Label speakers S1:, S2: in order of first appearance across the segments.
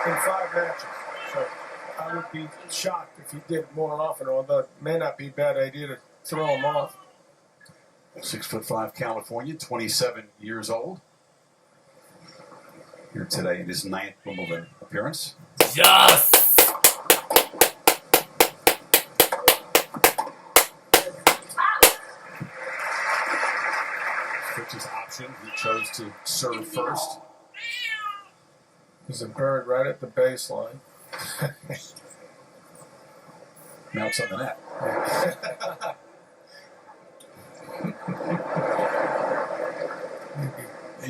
S1: in 5 matches. So I would be shocked if he did it more often, although it may not be a bad idea to throw him off.
S2: 6'5" California, 27 years old. Here today in his 9th Wimbledon appearance.
S3: Yes!
S2: Fritch's option, he chose to serve first.
S1: There's a bird right at the baseline.
S2: Now it's on the net.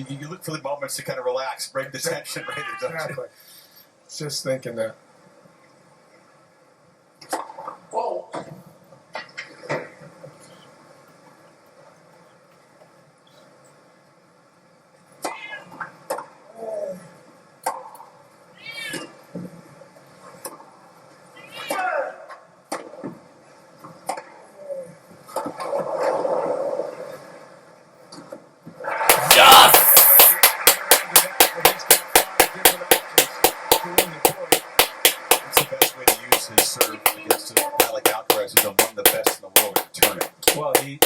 S2: You look for the moments to kind of relax, break the tension right there, don't you?
S1: Exactly. Just thinking that.
S4: Whoa.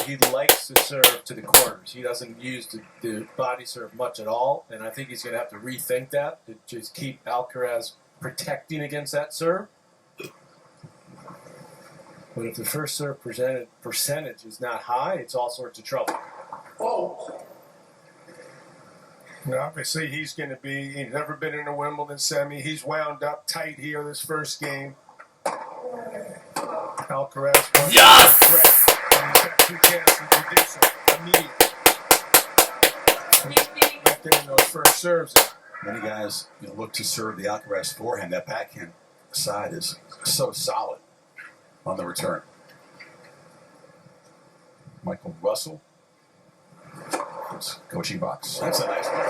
S3: He likes to serve to the corners. He doesn't use the body serve much at all, and I think he's going to have to rethink that to just keep Alcaraz protecting against that serve. But if the first serve percentage is not high, it's all sorts of trouble.
S4: Whoa.
S1: And obviously, he's never been in a Wimbledon semi. He's wound up tight here this first game. Alcaraz wants
S3: yes!
S1: to threat. And he's got 2 chances to do so immediately. Not getting those first serves in.
S2: Many guys look to serve the Alcaraz forehand. That backhand side is so solid on the return. Michael Russell. Coaching box. That's a nice one.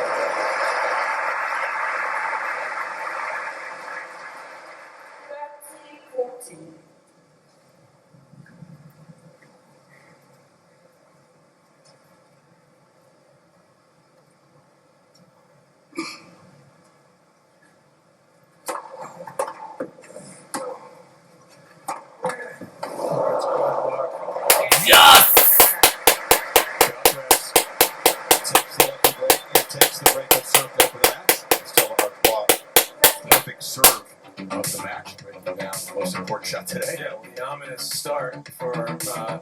S3: Yes!
S2: Takes the break and serve up for the match. Still a perfect serve of the match. Right down the most important shot today.
S3: Yeah, well, the ominous start for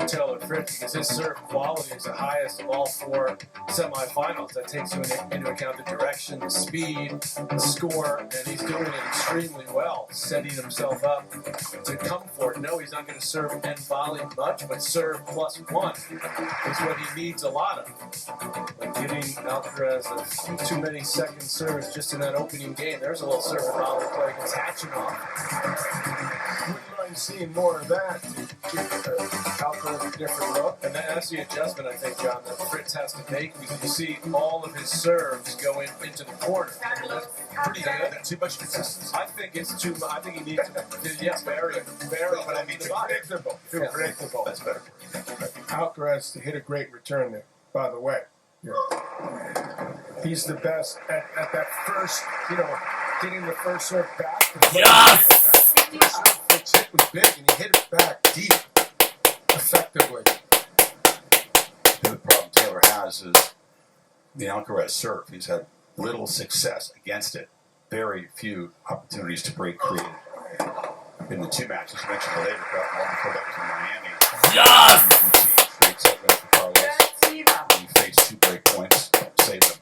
S3: Taylor Fritz because his serve quality is the highest of all 4 semifinals. That takes into account the direction, the speed, the score, and he's doing it extremely well, setting himself up to come for it. No, he's not going to serve and volley much, but serve +1 is what he needs a lot of. But giving Alcaraz too many second serves just in that opening game, there's a little serve and volley play against Hatchinoff.
S1: Wouldn't mind seeing more of that to give Alcaraz a different look.
S3: And that's the adjustment, I think, John, that Fritz has to make because you see all of his serves go into the corner. That's pretty good.
S2: Too much consistency.
S3: I think it's too much. I think he needs to, yes, very,
S2: But I mean,
S1: Too predictable. Too predictable.
S2: That's better.
S1: Alcaraz hit a great return there, by the way. Yeah. He's the best at that first, getting the first serve back.
S3: Yes!
S1: That first serve Fritz hit was big, and he hit it back deep, effectively.
S2: The other problem Taylor has is the Alcaraz serve. He's had little success against it. Very few opportunities to break created. In the 2 matches, you mentioned the Laver Cup, one before that was in Miami.
S3: Yes!
S2: We've seen straight set wins for Carlos. He faced 2 break points, saved them.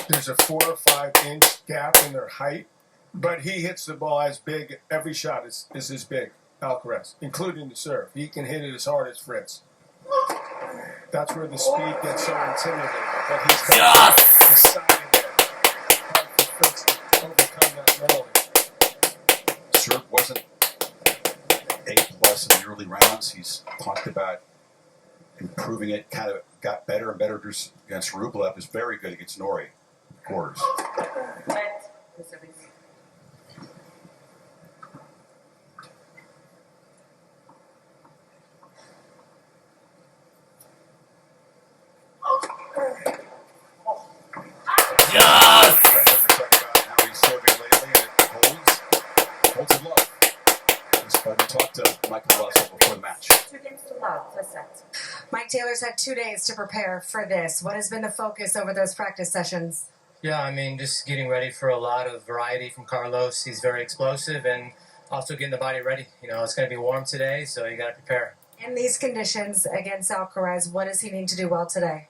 S1: There's a 4 or 5 inch gap in their height, but he hits the ball as big. Every shot is as big, Alcaraz, including the serve. He can hit it as hard as Fritz. That's where the speed gets so intimidating. But he's got the side there. Hard for Fritz to overcome that mentally.
S2: Serve wasn't A+ in the early rounds. He's talked about improving it, kind of got better and better against Rublev. Is very good against Norrie. Quarters.
S3: Yes!
S2: We're talking about how he's Michael Russell before the match.
S5: 2 games to love, first set.
S6: Mike Taylor's had 2 days to prepare for this. What has been the focus over those practice sessions?
S7: Yeah, I mean, just getting ready for a lot of variety from Carlos. He's very explosive and also getting the body ready. You know, it's going to be warm today, so you got to prepare.
S6: In these conditions against Alcaraz, what does he need to do well today?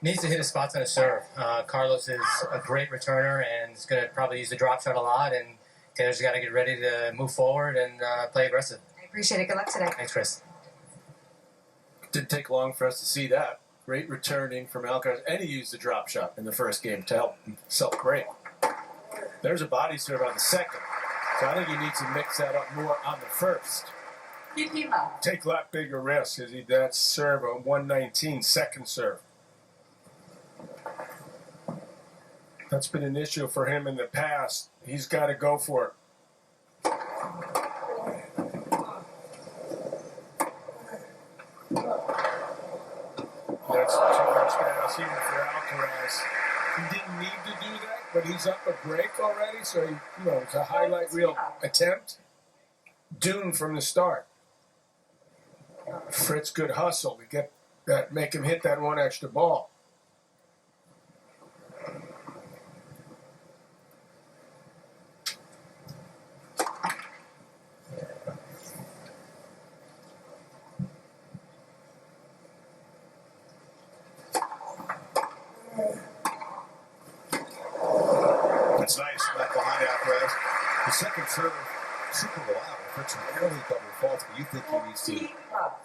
S7: Needs to hit his spots on his serve. Carlos is a great returner and is going to probably use the drop shot a lot, and Taylor's got to get ready to move forward and play aggressive.
S6: I appreciate it. Good luck today.
S7: Thanks, Chris.
S3: Didn't take long for us to see that. Great returning from Alcaraz, and he used the drop shot in the first game to help himself break. There's a body serve on the second, so I think he needs to mix that up more on the first.
S5: Keep him up.
S1: Take a lot bigger risks because that serve on 119 second serve. That's been an issue for him in the past. He's got to go for it. That's too much pass even for Alcaraz. He didn't need to do that, but he's up a break already, so it's a highlight reel attempt. Doomed from the start. Fritz, good hustle to get that, make him hit that one extra ball.
S2: That's nice. Back behind Alcaraz. The second serve, super reliable. Fritz rarely double faults, but you think he needs to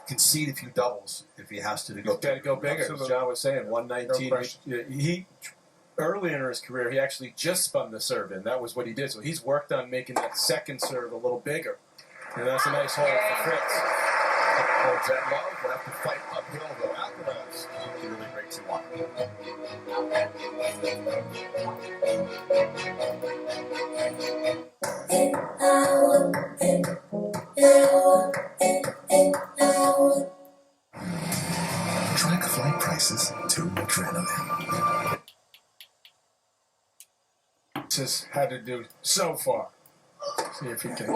S2: concede a few doubles if he has to go.
S3: Got to go bigger, as John was saying. 119. He early in his career, he actually just spun the serve in. That was what he did. So he's worked on making that second serve a little bigger, and that's a nice hole for Fritz.
S2: Towards that low, we'll have to fight uphill though. Alcaraz, he really breaks him one.
S8: Track flight prices to adrenaline.
S1: Just had to do so far. See if he can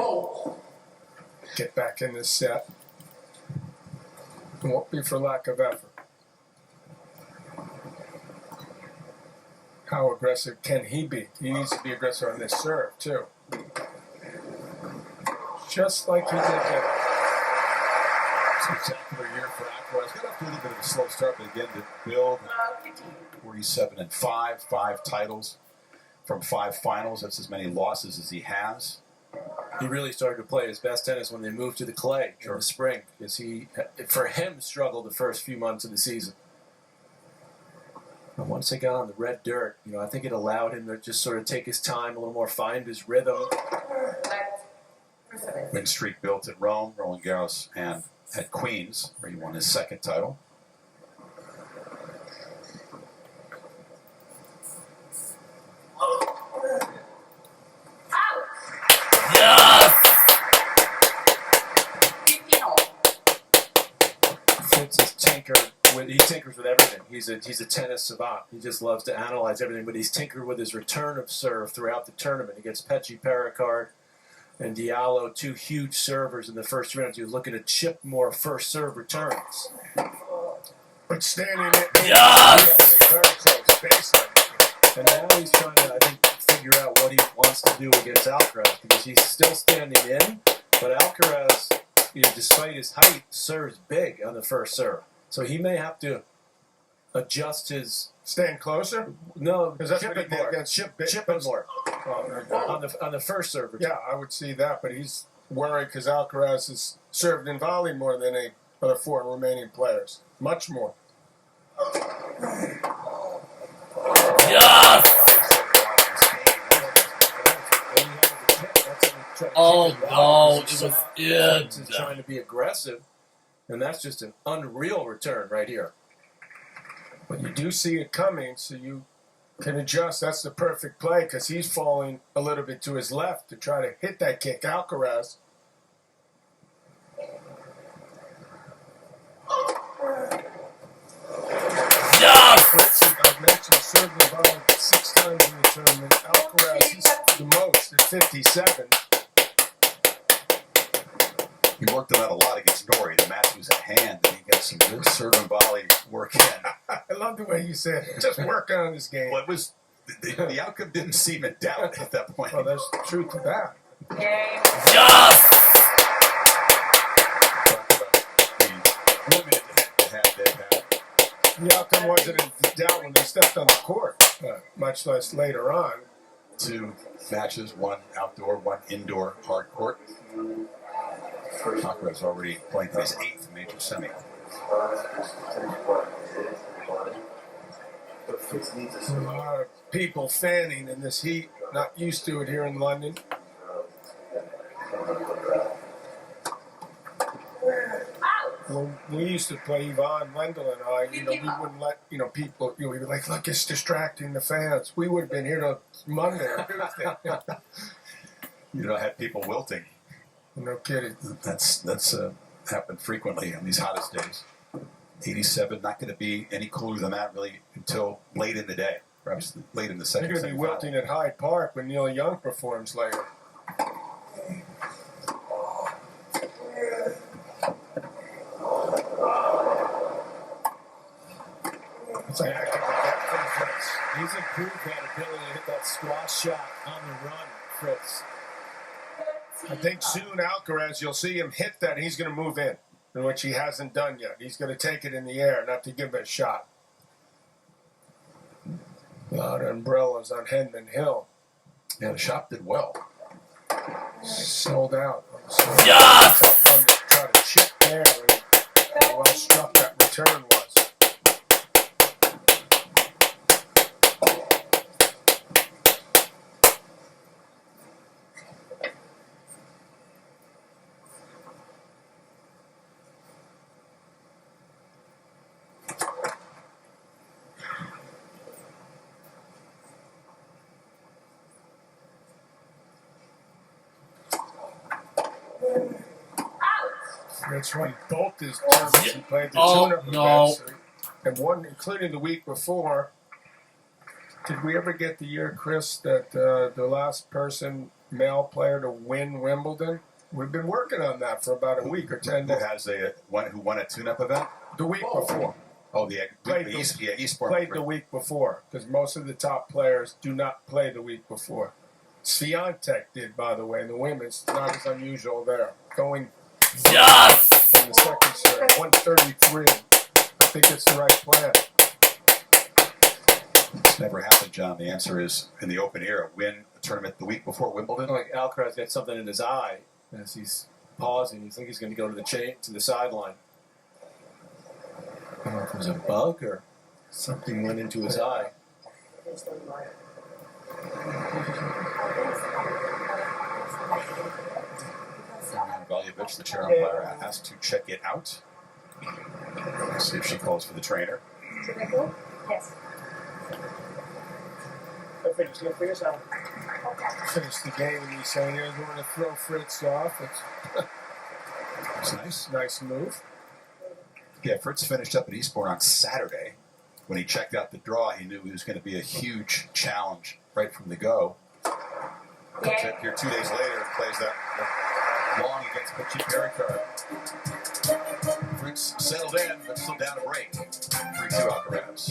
S1: get back in this set. It won't be for lack of effort. How aggressive can he be? He needs to be aggressive on this serve, too. Just like he did there.
S2: Spectacular year for Alcaraz. Got off to a little bit of a slow start, but again, to build 47-5, 5 titles from 5 finals. That's as many losses as he has.
S3: He really started to play his best tennis when they moved to the clay in the spring, because he, for him, struggled the first few months of the season. But once they got on the red dirt, I think it allowed him to just sort of take his time a little more, find his rhythm.
S2: Win streak built at Rome, Roland Garros, and at Queens, where he won his second title.
S3: He tinkers with everything. He's a tennis savant. He just loves to analyze everything, but he's tinkered with his return of serve throughout the tournament. He gets Pecci, Pericard, and Diallo, 2 huge servers in the first round. He was looking to chip more first serve returns.
S1: But standing very close baseline.
S3: And now he's trying to, I think, figure out what he wants to do against Alcaraz, because he's still standing in, but Alcaraz, despite his height, serves big on the first serve. So he may have to adjust his...
S1: Stand closer?
S3: No,
S1: because that's what he did against
S3: chipping more. On the first serve.
S1: Yeah, I would see that, but he's worried because Alcaraz has served and volleyed more than the other 4 remaining players. Much more.
S9: Oh no, it was it.
S3: He's trying to be aggressive, and that's just an unreal return right here.
S1: But you do see it coming, so you can adjust. That's the perfect play because he's falling a little bit to his left to try to hit that kick. Alcaraz. I mentioned serving the ball 6 times in the tournament. Alcaraz, he's the most at 57.
S2: We worked on that a lot against Norrie. The match was at hand, and he got some good serve and volley work in.
S1: I love the way you said it. Just work on this game.
S2: Well, it was the outcome didn't seem in doubt at that point.
S1: Well, there's truth to that.
S5: Game.
S9: Yes!
S2: The limited head-to-head they've had.
S1: The outcome wasn't in doubt when they stepped on the court, much less later on.
S2: 2 matches, 1 outdoor, 1 indoor hard court. Alcaraz already playing for his 8th major semi.
S1: A lot of people fanning in this heat, not used to it here in London. When we used to play, Yvonne, Wendell, and I, we wouldn't let, people, we were like, look, it's distracting the fans. We would have been here till Monday or Tuesday.
S2: Had people wilting.
S1: No kidding.
S2: That's happened frequently on these hottest days. 87, not going to be any cooler than that really until late in the day, perhaps late in the second.
S1: You're going to be wilting at Hyde Park when Neil Young performs later. It's like I can get from Fritz.
S3: He's improved that ability to hit that squash shot on the run, Fritz.
S1: I think soon Alcaraz, you'll see him hit that, and he's going to move in, which he hasn't done yet. He's going to take it in the air, not to give it a shot. A lot of umbrellas on Henman Hill.
S2: Yeah, the shop did well.
S1: Sold out.
S9: Yes!
S1: Tough one to try to chip there. How well struck that return was. That's right. Both his tournaments he played the tune-up events, and one, including the week before. Did we ever get the year, Chris, that the last male player to win Wimbledon? We've been working on that for about a week or 10 days.
S2: Who won a tune-up event?
S1: The week before.
S2: Oh, Eastbourne.
S1: Played the week before, because most of the top players do not play the week before. Swiatek did, by the way, in the women's. Not as unusual there. Going
S9: Yes!
S1: in the second serve, 133. I think it's the right plan.
S2: It's never happened, John. The answer is, in the open era, win a tournament the week before Wimbledon.
S3: Like Alcaraz got something in his eye as he's pausing. You think he's going to go to the sideline. I don't know if it was a bug or something went into his eye.
S2: Valjevich, the chair umpire, has to check it out. Let's see if she calls for the trainer.
S5: Yes.
S1: Finish the game and he's saying he doesn't want to throw Fritz off.
S2: It's nice.
S1: Nice move.
S2: Yeah, Fritz finished up at Eastbourne on Saturday. When he checked out the draw, he knew it was going to be a huge challenge right from the go. Comes up here 2 days later and plays that long against Pitchy Pericard. Fritz settled in, but still down a break. 3-2 Alcaraz.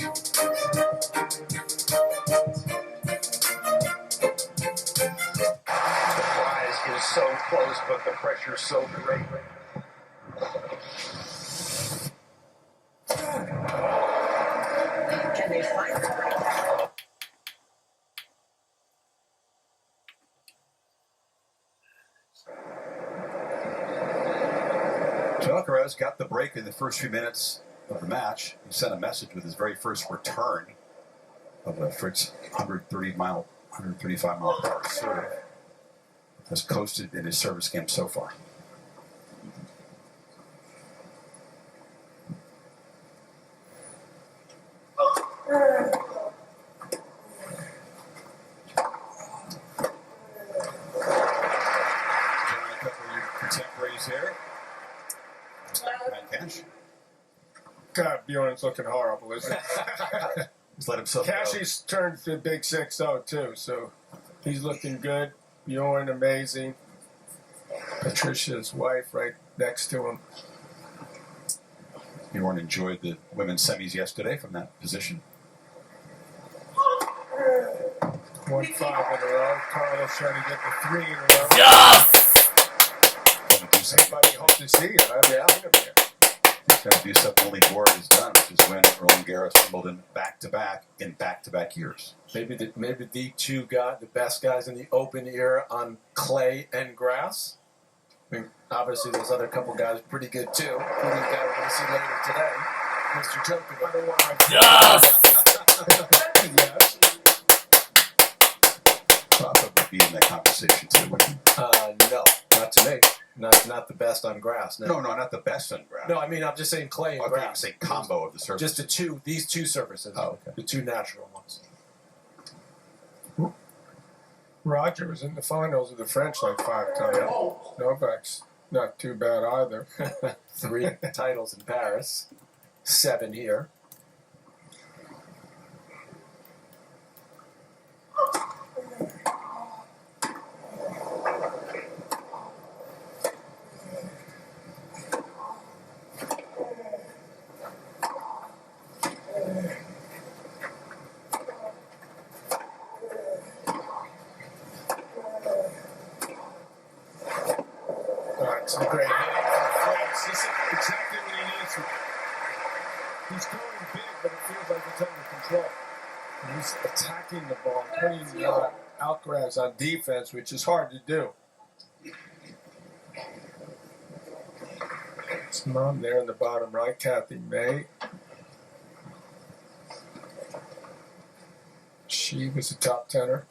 S10: The prize is so close, but the pressure's so great. Can they find it?
S2: Alcaraz got the break in the first few minutes of the match. He sent a message with his very first return of a Fritz 135 mile per hour serve. Has coasted in his service game so far. A couple of your contemporaries here. Cash.
S1: God, Bjorn's looking horrible, isn't he?
S2: He's let himself go.
S1: Cashie's turned the big 6-0 too, so he's looking good. Bjorn, amazing. Patricia's wife right next to him.
S2: Bjorn enjoyed the women's semis yesterday from that position.
S1: 1-5 in a row. Carlos trying to get the 3 in a row.
S9: Yes!
S1: Everybody hope to see him. I haven't seen him yet.
S2: He's going to do something only Gord has done, which is win Roland Garros, Wimbledon back-to-back in back-to-back years.
S3: Maybe the two the best guys in the Open era on clay and grass. I mean, obviously, those other couple guys are pretty good too. Including the guy we're going to see later today, Mr. Djokovic.
S9: Yes!
S1: Yes.
S2: Papa would be in that conversation too, wouldn't he?
S3: No, not to me. Not the best on grass.
S2: No, not the best on grass.
S3: No, I mean I'm just saying clay and
S2: I think I'm
S3: grass.
S2: saying combo of the surfaces.
S3: Just these two surfaces.
S2: Oh, okay.
S3: The two natural ones.
S1: Roger was in the finals of the French like 5 times. Novak's not too bad either.
S3: 3 titles in Paris, 7 here.
S1: Some great hitting from France. This is exactly what he needs. He's going big, but it feels like it's under control. He's attacking the ball, putting Alcaraz on defense, which is hard to do. His mom there in the bottom right, Kathy May. She was a top tenor.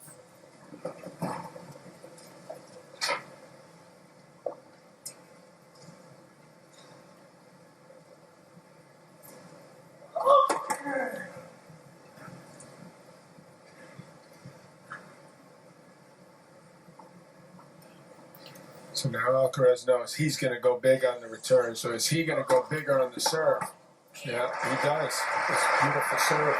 S1: So now Alcaraz knows he's going to go big on the return. So is he going to go bigger on the serve? Yeah, he does. It's beautiful serve.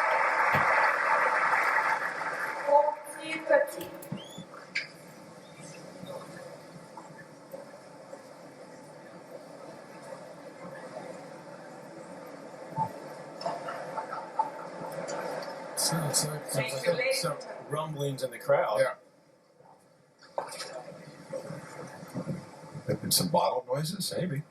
S1: Sounds like
S3: Some rumblings in the crowd.
S1: yeah.
S2: There've been some bottle noises, maybe.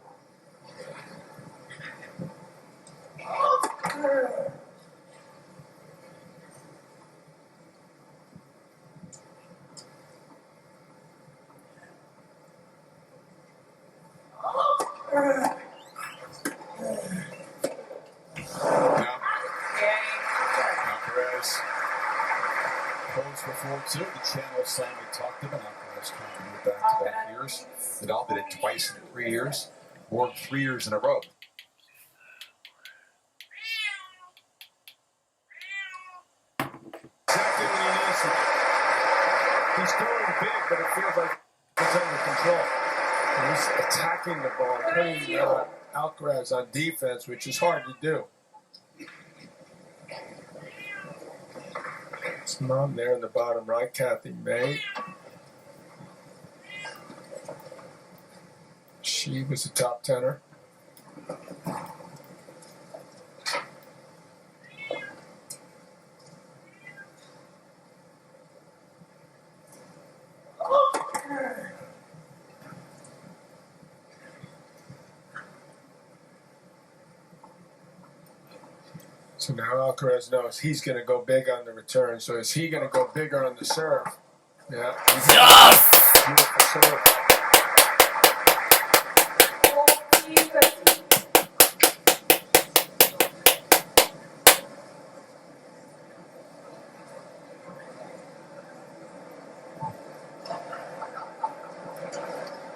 S2: Alcaraz holds for 4-2. The channel slam we talked about. Alcaraz trying to move back-to-back years. Nadal did it twice in 3 years. Or 3 years in a row.
S1: Exactly what he needs. He's going big, but it feels like it's under control. He's attacking the ball, putting Alcaraz on defense, which is hard to do. His mom there in the bottom right, Kathy May. She was a top tenor. So now Alcaraz knows he's going to go big on the return. So is he going to go bigger on the serve? Yeah.
S9: Yes!
S1: Beautiful serve.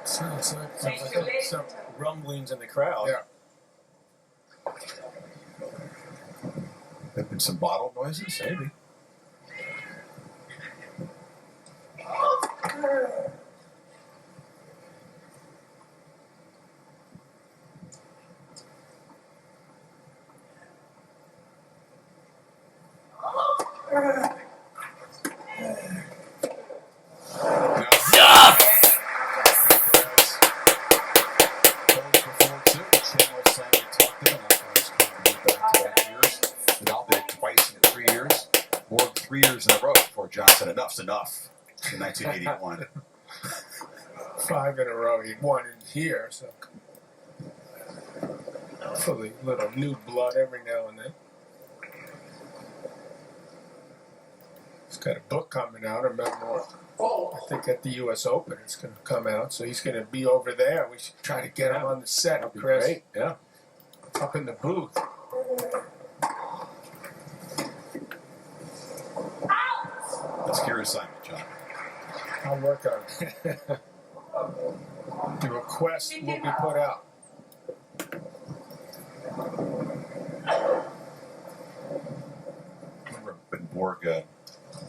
S1: Sounds like
S3: Some rumblings in the crowd.
S1: yeah.
S2: There've been some bottle noises, maybe.
S9: Yes!
S2: enough's enough in 1981.
S1: 5 in a row. He won in here, so hopefully a little new blood every now and then. He's got a book coming out, a memoir. I think at the U.S. Open it's going to come out, so he's going to be over there. We should try to get him on the set,
S3: That'd be
S1: Chris.
S3: great. Yeah.
S1: Up in the booth.
S2: That's your assignment, John.
S1: I'll work on it. The request will be put out.
S2: I remember when Borg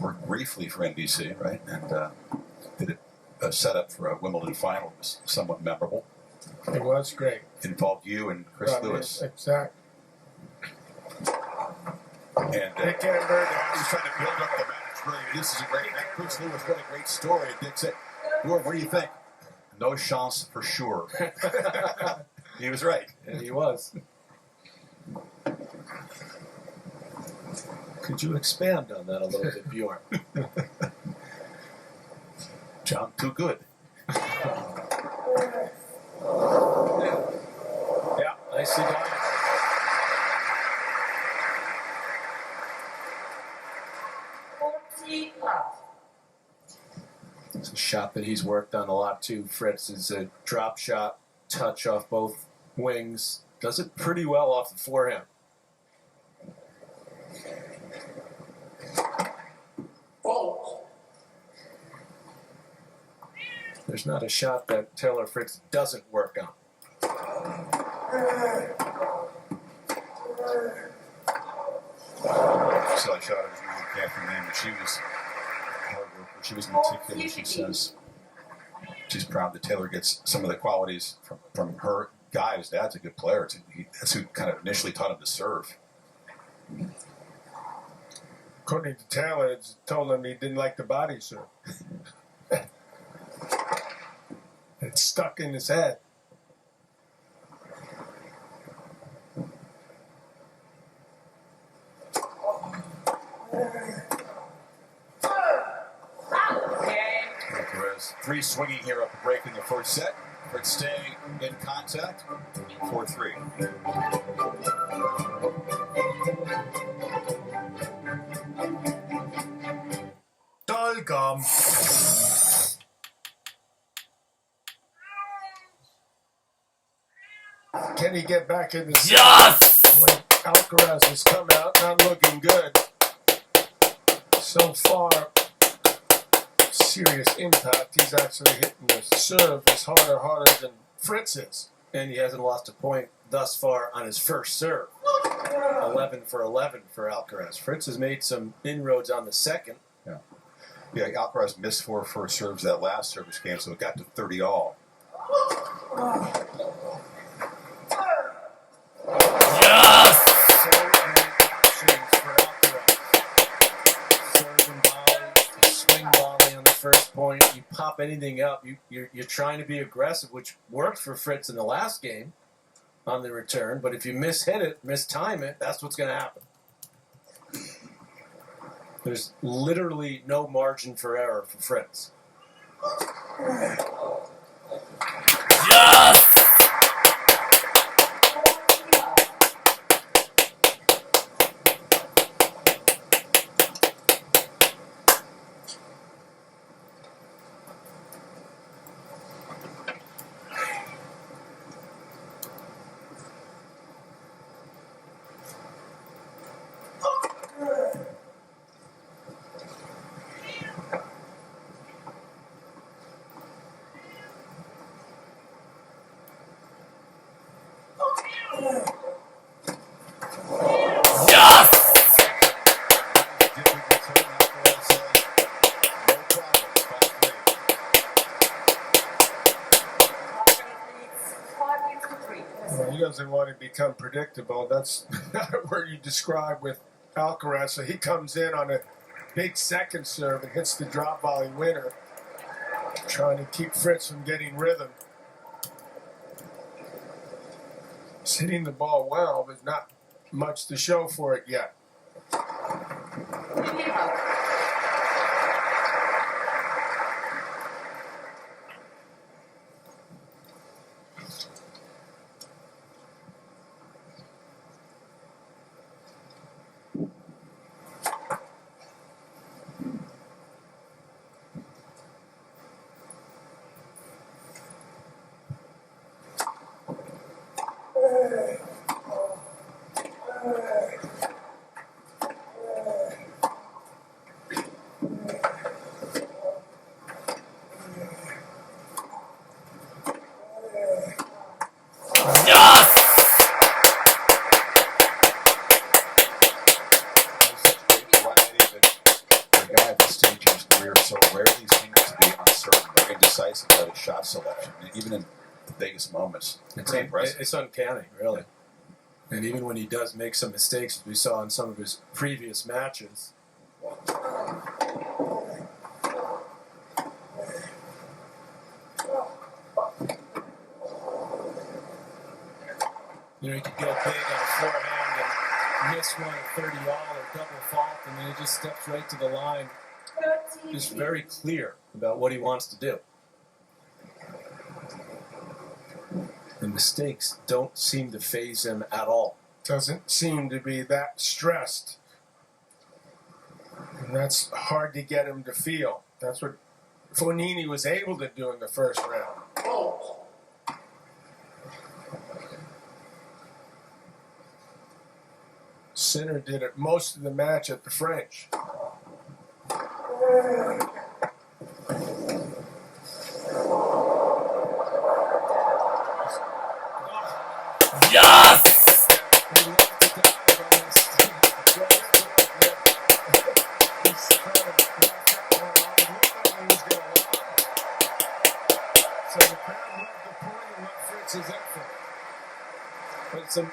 S2: worked briefly for NBC, right? And did a setup for a Wimbledon final. It was somewhat memorable.
S1: It was great.
S2: It involved you and Chris
S1: Right,
S2: Lewis.
S1: Exactly.
S2: And
S1: Dick Enberg.
S2: he's trying to build up the match. Really, this is a great match. Chris Lewis, what a great story. And Dick said, what do you think? No chance for sure. He was right.
S3: Yeah, he was. Could you expand on that a little bit, Bjorn?
S2: John, too good.
S3: Yeah, nicely done. It's a shot that he's worked on a lot too. Fritz is a drop shot, touch off both wings. Does it pretty well off the forehand. There's not a shot that Taylor Fritz doesn't work on.
S2: So I shot her after name, but she was hard worker. She was meticulous. She says she's proud that Taylor gets some of the qualities from her guy. His dad's a good player. That's who kind of initially taught him to serve.
S1: According to Taylor, it's told him he didn't like the body serve. It's stuck in his head.
S2: Alcaraz, 3 swinging here up a break in the first set. Fritz staying in contact. 4-3.
S1: Dalgam. Can he get back in the set?
S9: Yes!
S1: When Alcaraz has come out, not looking good. So far, serious impact. He's actually hitting the serve as harder than Fritz is.
S3: And he hasn't lost a point thus far on his first serve. 11 for 11 for Alcaraz. Fritz has made some inroads on the second.
S2: Yeah, Alcaraz missed 4 first serves that last service game, so it got to 30 all.
S9: Yes!
S1: So many options for Alcaraz.
S3: Serve and volley, swing volley on the first point. You pop anything up. You're trying to be aggressive, which worked for Fritz in the last game on the return. But if you mishit it, mistime it, that's what's going to happen. There's literally no margin for error for Fritz.
S9: Yes!
S1: Well, he doesn't want to become predictable. That's where you describe with Alcaraz. So he comes in on a big second serve and hits the drop volley winner, trying to keep Fritz from getting rhythm. He's hitting the ball well, but not much to show for it yet.
S2: decisive about his shot selection, even in the biggest moments. It's pretty impressive.
S3: It's uncanny, really. And even when he does make some mistakes, as we saw in some of his previous matches. You know, he could go big on a forehand and miss one at 30 all or double fault, and then he just steps right to the line. Just very clear about what he wants to do. The mistakes don't seem to faze him at all.
S1: Doesn't seem to be that stressed. And that's hard to get him to feel. That's what Fognini was able to do in the first round.
S4: Fault.
S1: Sinner did it most of the match at the French.
S9: Yes!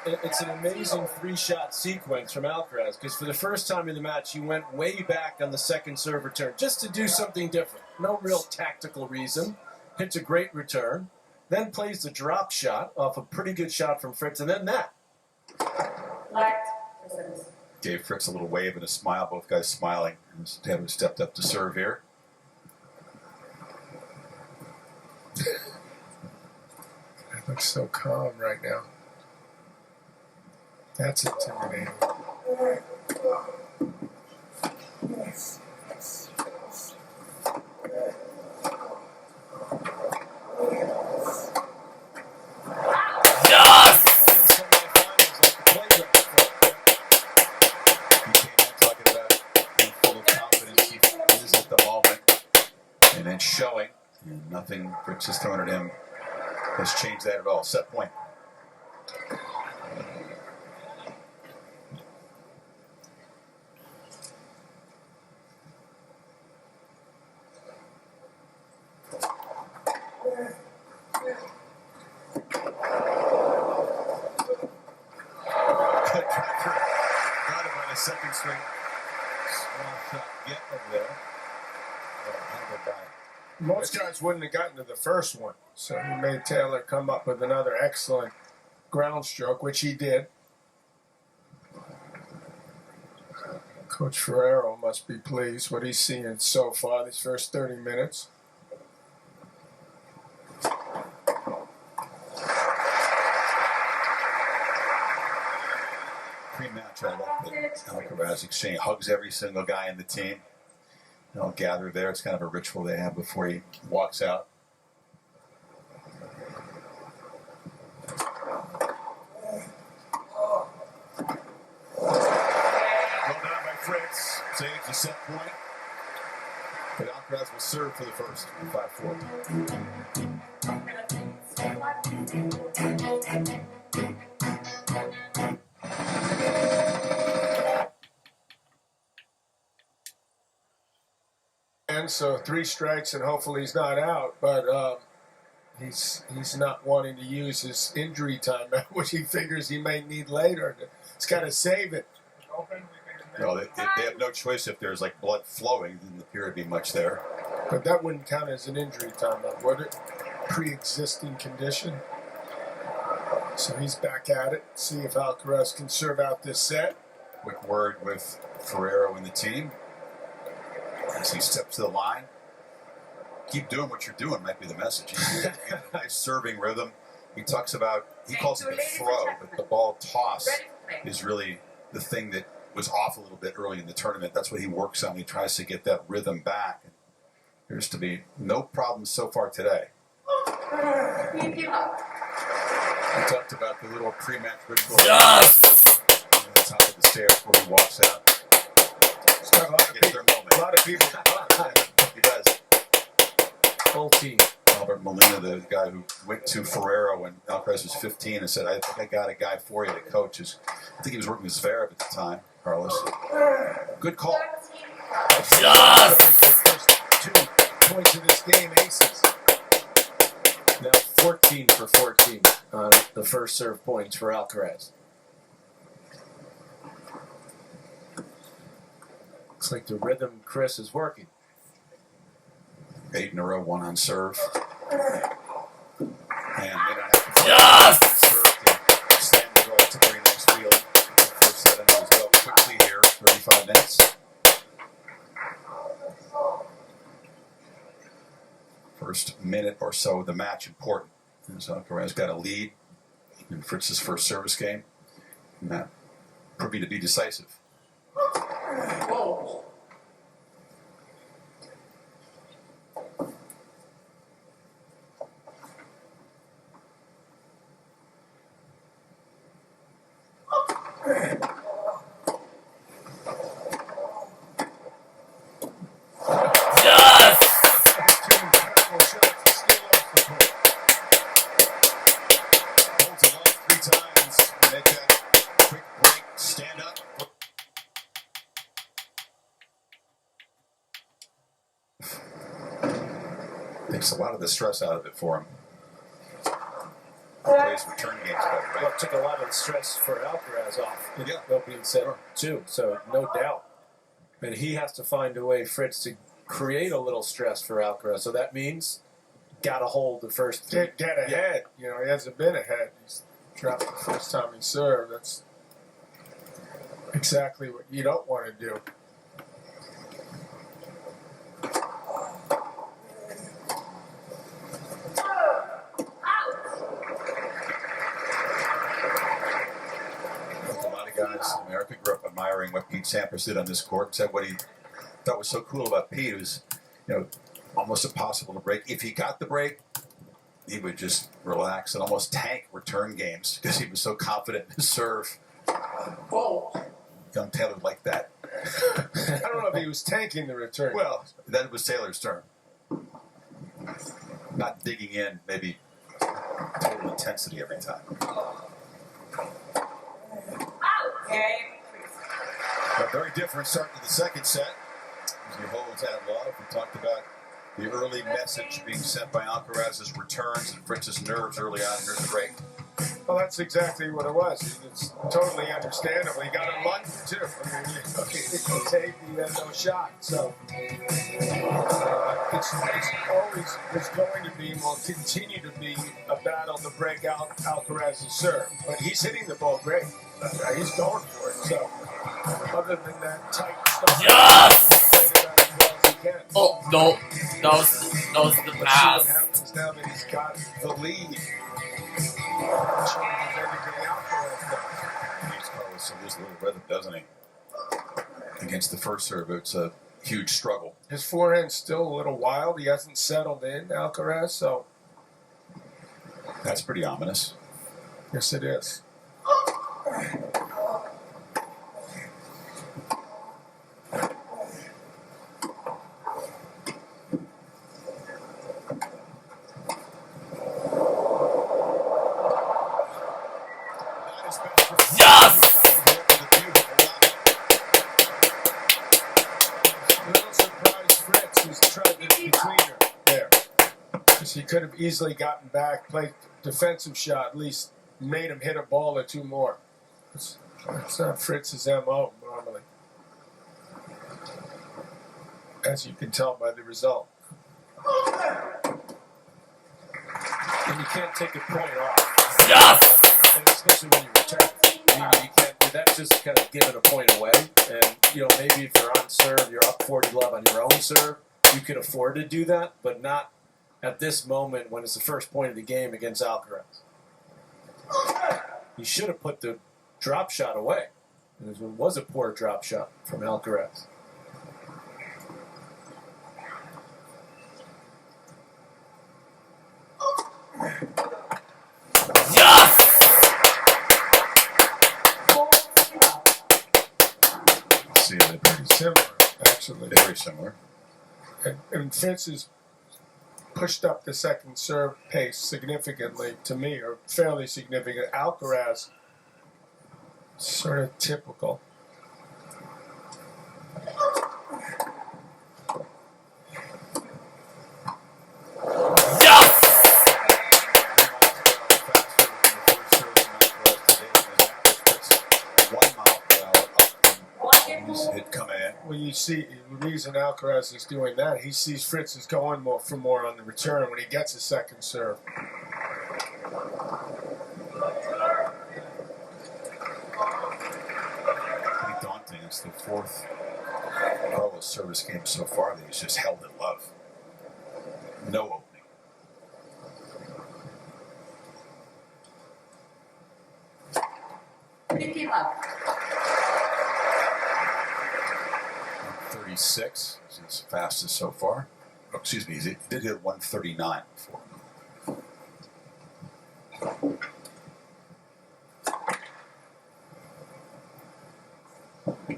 S3: It's an amazing three-shot sequence from Alcaraz, because for the first time in the match, he went way back on the second serve return just to do something different. No real tactical reason. Hits a great return, then plays the drop shot off a pretty good shot from Fritz, and then that.
S2: Gave Fritz a little wave and a smile. Both guys smiling. And Taylor stepped up to serve here.
S1: It looks so calm right now. That's intimidating.
S2: Showing, and nothing Fritz has thrown at him has changed that at all. Set point. Got him on a second straight small shot get over there.
S1: Most guys wouldn't have gotten to the first one, so he made Taylor come up with another excellent ground stroke, which he did. Coach Ferrero must be pleased what he's seeing so far these first 30 minutes.
S2: Pre-match, I love the Alcaraz exchange. Hugs every single guy in the team. They'll gather there. It's kind of a ritual they have before he walks out. Well done by Fritz. Saves the set point. But Alcaraz will serve for the first 5-4.
S1: And so 3 strikes and hopefully he's not out, but he's not wanting to use his injury time, which he figures he may need later. He's got to save it.
S2: No, they have no choice. If there's like blood flowing, then the appear to be much there.
S1: But that wouldn't count as an injury time, would it? Pre-existing condition. So he's back at it. See if Alcaraz can serve out this set.
S2: Quick word with Ferrero and the team. As he steps to the line, keep doing what you're doing might be the message. He's got a nice serving rhythm. He talks about, he calls it the throw, but the ball toss is really the thing that was off a little bit early in the tournament. That's what he works on. He tries to get that rhythm back. And there's to be no problems so far today. We talked about the little pre-match ritual.
S9: Yes!
S2: On the top of the stairs before he walks out.
S1: He's got a lot of people.
S2: He does.
S3: Full team.
S2: Albert Molina, the guy who went to Ferrero when Alcaraz was 15 and said, I think I got a guy for you to coach. I think he was working with Zverev at the time, Carlos. Good call.
S9: Yes!
S1: The first 2 points of this game, aces.
S3: 14 for 14 on the first serve points for Alcaraz. Looks like the rhythm, Chris, is working.
S2: 8 in a row, 1 on serve. And they don't have to
S9: Yes!
S2: serve to slam the ball to very nice field. First set of those go quickly here, 35 minutes. First minute or so of the match important. As Alcaraz got a lead in Fritz's first service game. And that proving to be decisive.
S4: Whoa.
S9: Yes!
S1: Two incredible shots to steal off the court.
S2: Holds it off 3 times. Make that quick break. Stand up. Takes a lot of the stress out of it for him. Plays return games better,
S3: Well,
S2: right?
S3: it took a lot of the stress for Alcaraz off in
S2: Yeah.
S3: the opening set, too, so no doubt. And he has to find a way, Fritz, to create a little stress for Alcaraz. So that means got to hold the first 3.
S1: Get ahead. You know, he hasn't been ahead. He's dropped the first time he served. That's exactly what you don't want to do.
S2: A lot of guys in America grew up admiring what Pete Sampras did on this court. Said what he thought was so cool about Pete was, almost impossible to break. If he got the break, he would just relax and almost tank return games because he was so confident in his serve.
S4: Whoa.
S2: Young Taylor liked that.
S1: I don't know if he was tanking the return.
S2: Well, that was Taylor's turn. Not digging in, maybe total intensity every time.
S5: Game.
S2: A very different start to the second set. As he holds at law, we talked about the early message being sent by Alcaraz's returns and Fritz's nerves early on. Here's the break.
S1: Well, that's exactly what it was. It's totally understandable. He got in London, too. I mean, he taped, he had no shot. So it's always was going to be and will continue to be a battle to break out Alcaraz's serve. But he's hitting the ball great. He's going for it. So other than that tight stuff,
S9: Yes!
S1: he's playing about as well as he can.
S9: Oh, no. That was the
S1: Let's see what
S9: pass.
S1: happens now that he's got the lead. Changes everything Alcaraz does.
S2: He needs Carlos to lose a little rhythm, doesn't he? Against the first serve, it's a huge struggle.
S1: His forehand's still a little wild. He hasn't settled in, Alcaraz, so
S2: That's pretty ominous.
S1: yes, it is.
S9: Yes!
S1: Little surprise Fritz who's tried to between her there. Because he could have easily gotten back, played defensive shot, at least made him hit a ball or two more. It's not Fritz's MO normally. As you can tell by the result.
S3: And you can't take a point off.
S9: Yes!
S3: And especially when you return. You can't do that, just kind of giving a point away. And, maybe if you're on serve, you're up 40 love on your own serve, you could afford to do that, but not at this moment when it's the first point of the game against Alcaraz. He should have put the drop shot away. And it was a poor drop shot from Alcaraz.
S9: Yes!
S2: See, they're pretty
S1: Similar, actually.
S2: very similar.
S1: And Fritz has pushed up the second serve pace significantly to me, or fairly significant. Alcaraz, sort of typical.
S9: Yes!
S1: see the reason Alcaraz is doing that. He sees Fritz is going more for more on the return when he gets a second serve.
S2: Pretty daunting. It's the fourth Carlos service game so far that he's just held in love. No opening.
S5: Pick him up.
S2: 36 is his fastest so far. Oh, excuse me, he did hit 139 before.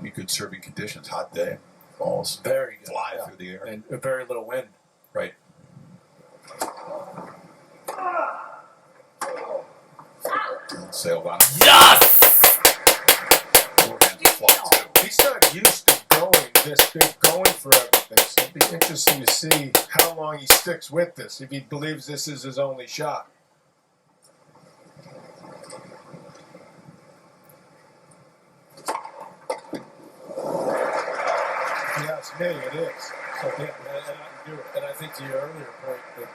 S2: Be good serving conditions, hot day, balls
S3: Very good.
S2: fly through the air.
S3: And very little wind.
S2: Right. Sailed on.
S9: Yes!
S2: Forehands will fly too.
S1: He's not used to going this big, going for everything. So it'll be interesting to see how long he sticks with this, if he believes this is his only shot. If you ask me, it is.
S3: So, yeah, and I think to your earlier point that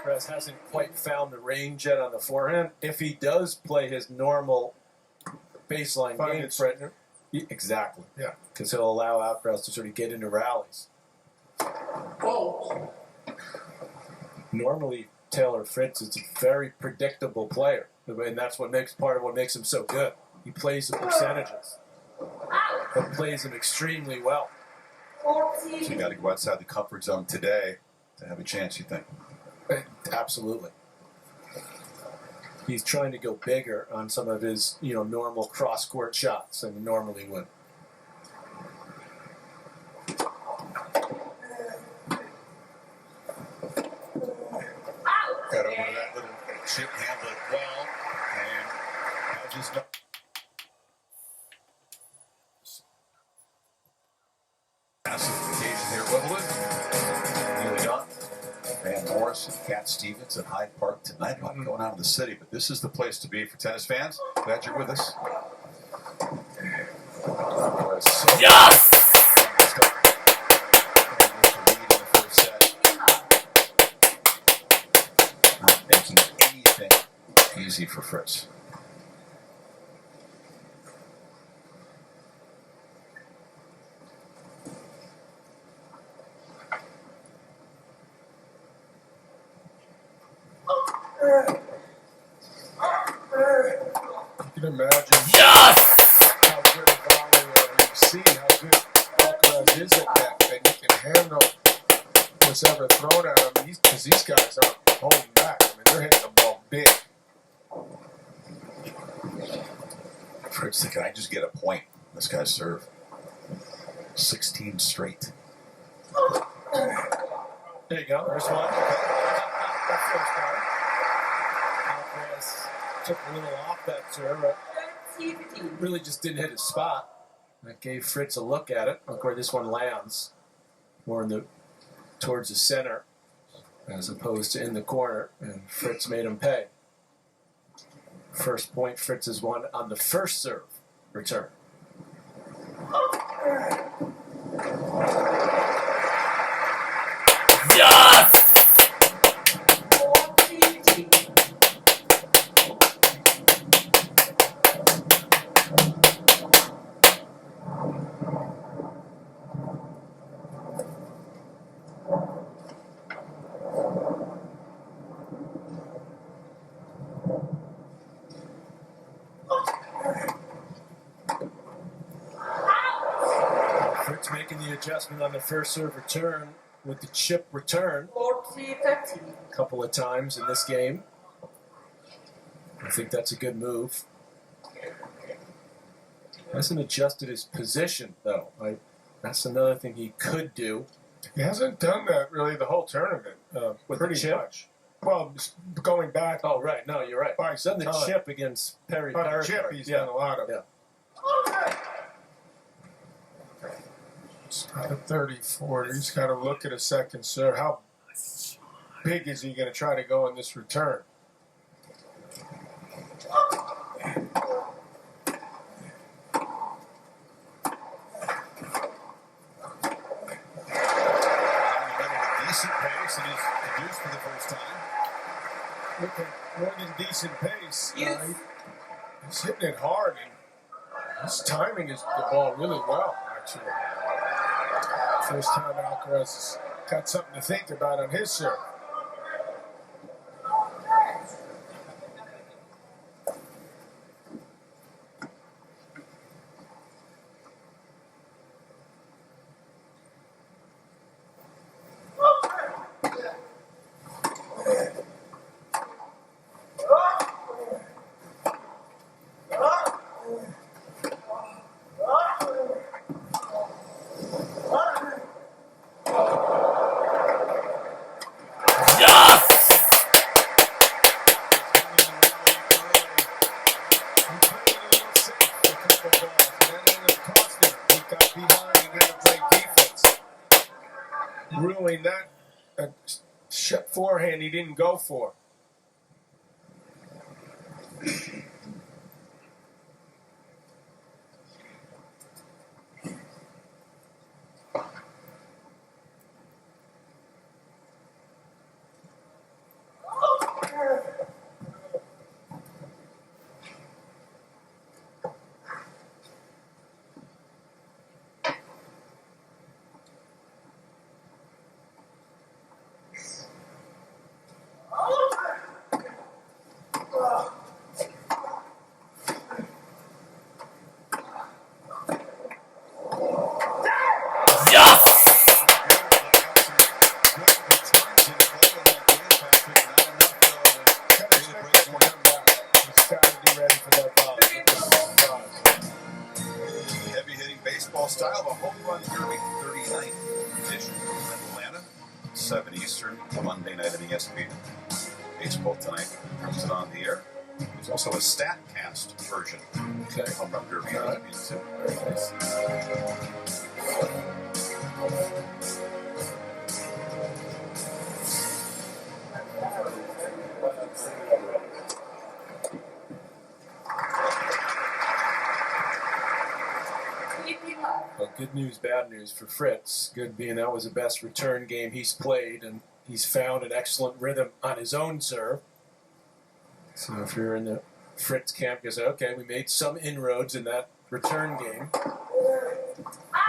S3: Alcaraz hasn't quite found the range yet on the forehand. If he does play his normal baseline
S1: Find
S3: game,
S1: it.
S3: Fred, exactly,
S1: Yeah.
S3: because he'll allow Alcaraz to sort of get into rallies.
S4: Fault.
S3: Normally, Taylor Fritz is a very predictable player, and that's what makes part of what makes him so good. He plays the percentages, but plays them extremely well.
S2: So you got to go outside the comfort zone today to have a chance, you think?
S3: Absolutely. He's trying to go bigger on some of his, normal cross-court shots than he normally would.
S2: Got over that little chip, handle it well, and has his classification here, Wimbledon. Nearly done. Van Morris and Cat Stevens at Hyde Park tonight. A lot going on in the city, but this is the place to be for tennis fans. Glad you're with us.
S9: Yes!
S2: Not making anything easy for Fritz.
S1: You can imagine
S9: Yes!
S1: how good a volleyer, you see how good Alcaraz is at that, that he can handle what's ever thrown at him. Because these guys aren't holding back. I mean, they're hitting the ball big.
S2: Fritz, can I just get a point? This guy's serve. 16 straight.
S3: There you go. There's one. That first time. Alcaraz took a little off that serve, but really just didn't hit his spot. That gave Fritz a look at it. Look where this one lands. More towards the center as opposed to in the corner, and Fritz made him pay. First point Fritz has won on the first serve return.
S9: Yes!
S3: Fritz making the adjustment on the first serve return with the chip return
S5: 40-30.
S3: a couple of times in this game. I think that's a good move. Hasn't adjusted his position, though. That's another thing he could do.
S1: He hasn't done that really the whole tournament.
S3: With
S1: Pretty
S3: the chip?
S1: much. Well, going back.
S3: Oh, right. No, you're right.
S1: By
S3: He's done the
S1: time.
S3: chip against Perry.
S1: On the chip, he's done a lot of it. At 34, he's got to look at a second serve. How big is he going to try to go in this return?
S2: pace, and he's produced for the first time.
S1: With a more than decent pace.
S5: Yes.
S1: He's hitting it hard, and he's timing the ball really well, actually. First time Alcaraz has got something to think about on his serve. Ruling that forehand he didn't go for.
S2: Baseball style, a home run derby, 39th edition in Atlanta, 7 Eastern, Monday night on ESPN. Baseball Tonight comes it on the air. There's also a StatCast version. Okay. Home run derby on ESPN
S3: Well, good news, bad news for Fritz. Good being that was the best return game he's played, and he's found an excellent rhythm on his own serve. So if you're in the Fritz camp, you say, okay, we made some inroads in that return game.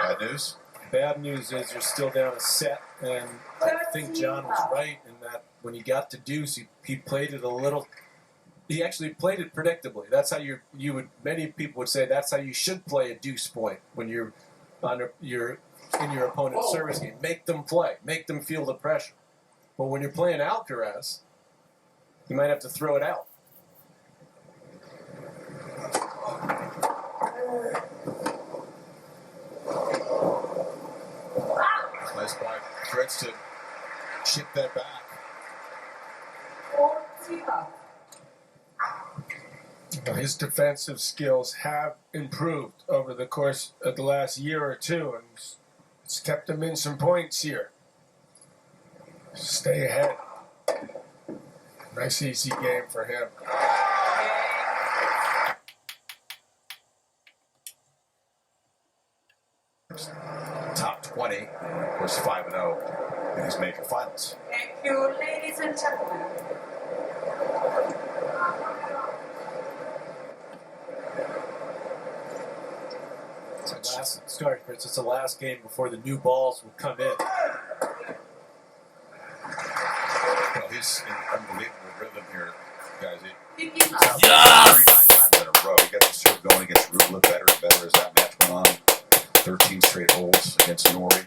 S2: Bad news?
S3: Bad news is you're still down a set, and I think John was right in that when he got to deuce, he played it a little. He actually played it predictably. That's how you would. Many people would say that's how you should play a deuce point when you're in your opponent's service game. Make them play. Make them feel the pressure. But when you're playing Alcaraz, you might have to throw it out.
S2: Nice by Fritz to chip that back.
S1: His defensive skills have improved over the course of the last year or two, and it's kept him in some points here. Stay ahead. Nice easy game for him.
S2: Top 20, of course 5-0 in his major finals.
S5: Thank you, ladies and gentlemen.
S3: It's the last game before the new balls will come in.
S2: Well, he's in unbelievable rhythm here, guys.
S5: Picking up.
S2: 39 times in a row. He got the serve going against Rublev better and better as that match went on. 13 straight holds against Norrie.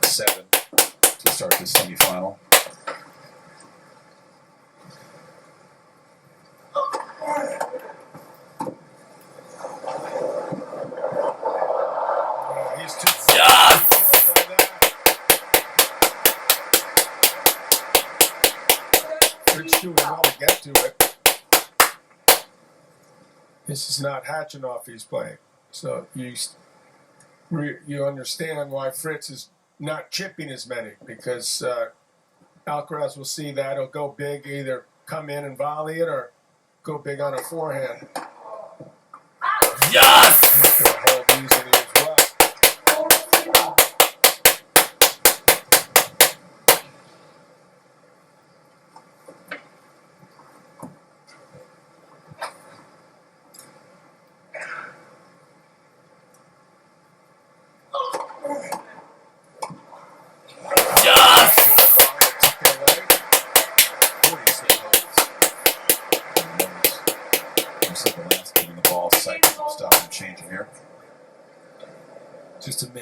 S2: 7 to start the semifinal.
S1: He's too Fritz doing well to get to it. This is not Hatchinoff he's playing. So you understand why Fritz is not chipping as many, because Alcaraz will see that. He'll go big, either come in and volley it or go big on a forehand.
S9: Yes!
S1: He'll hold using it as well.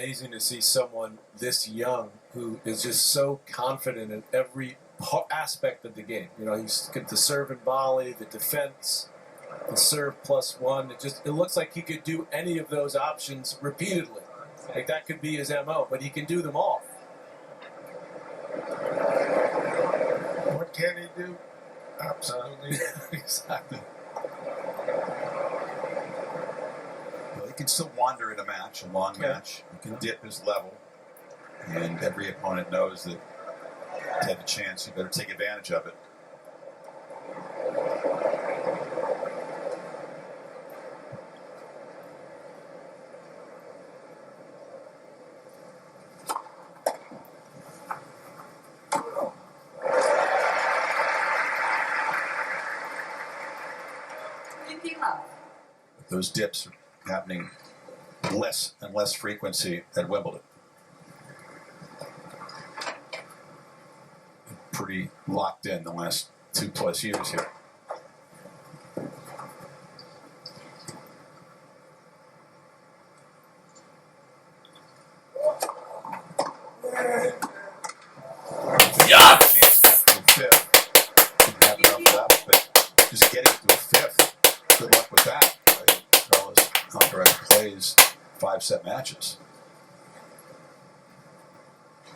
S3: amazing to see someone this young who is just so confident in every aspect of the game. You know, he's got the serve and volley, the defense, the serve +1. It looks like he could do any of those options repeatedly. Like that could be his MO, but he can do them all.
S1: What can he do? Absolutely.
S3: Exactly.
S2: Well, he can still wander in a match, a long match. He can dip his level. And every opponent knows that to have a chance, you better take advantage of it. Those dips are happening less and less frequency at Wimbledon. Pretty locked in the last 2+ years here.
S9: Yes!
S2: Didn't have enough left, but just getting to a fifth. Good luck with that. Alcaraz plays 5-set matches.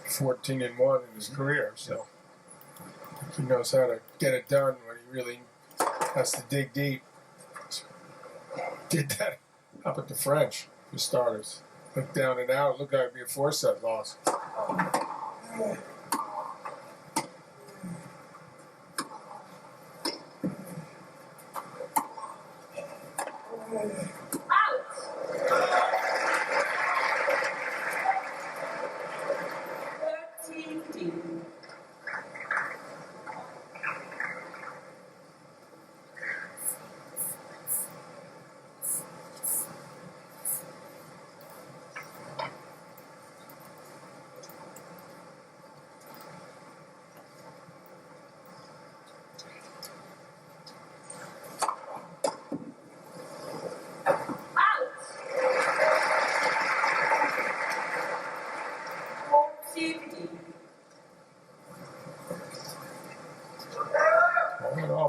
S1: 14-1 in his career, so he knows how to get it done when he really has to dig deep. Did that up at the French, for starters. Look down and out. Looked like it'd be a 4-set loss.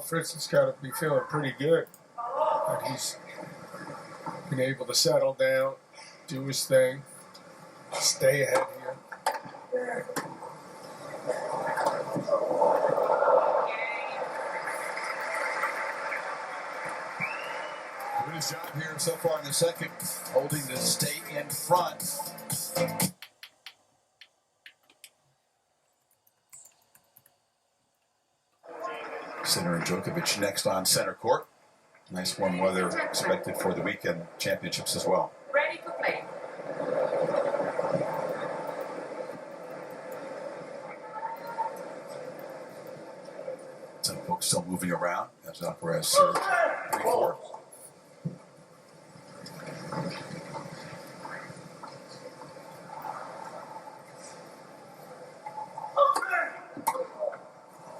S1: Fritz has got to be feeling pretty good that he's been able to settle down, do his thing, stay ahead here.
S2: Doing his job here so far in the second, holding to stay in front. Sinner and Djokovic next on center court. Nice warm weather expected for the weekend championships as well.
S5: Ready to play.
S2: Some folks still moving around as Alcaraz serves 3-4.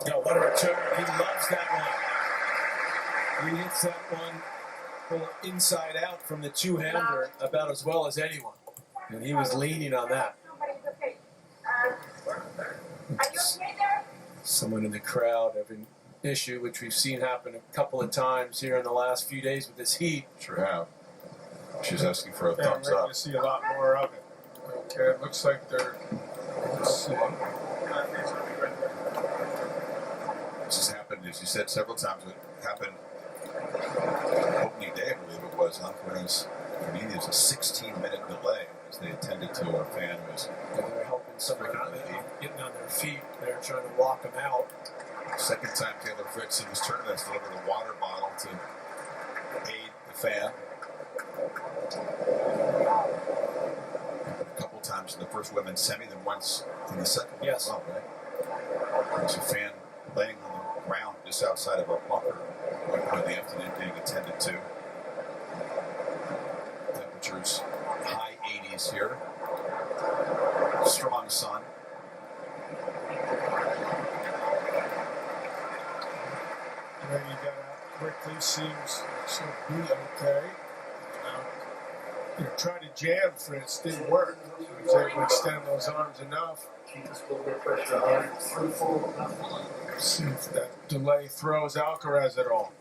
S3: No, what a return. He loves that one. He hits that one inside out from the two-hander about as well as anyone. And he was leaning on that. Someone in the crowd having an issue, which we've seen happen a couple of times here in the last few days with this heat.
S2: Sure have. She's asking for a
S1: Yeah,
S2: thumbs
S1: we're
S2: up.
S1: going to see a lot more of it. Okay, it looks like they're... Let's see.
S2: This has happened, as you said several times, it happened opening day, I believe it was. Alcaraz, for me, there's a 16-minute delay as they attended to a fan who was...
S3: And they're helping someone out, getting on their feet. They're trying to walk them out.
S2: Second time Taylor Fritz in this tournament has delivered a water bottle to aid the fan. A couple times in the first women's semi, then once in the second one as well, right? There's a fan laying on the ground just outside of our bunker one point in the afternoon being attended to. Temperatures high 80s here. Strong sun.
S1: Then you got out quickly, seems to be okay. tried to jam Fritz, didn't work. He was able to extend those arms enough. See if that delay throws Alcaraz at all.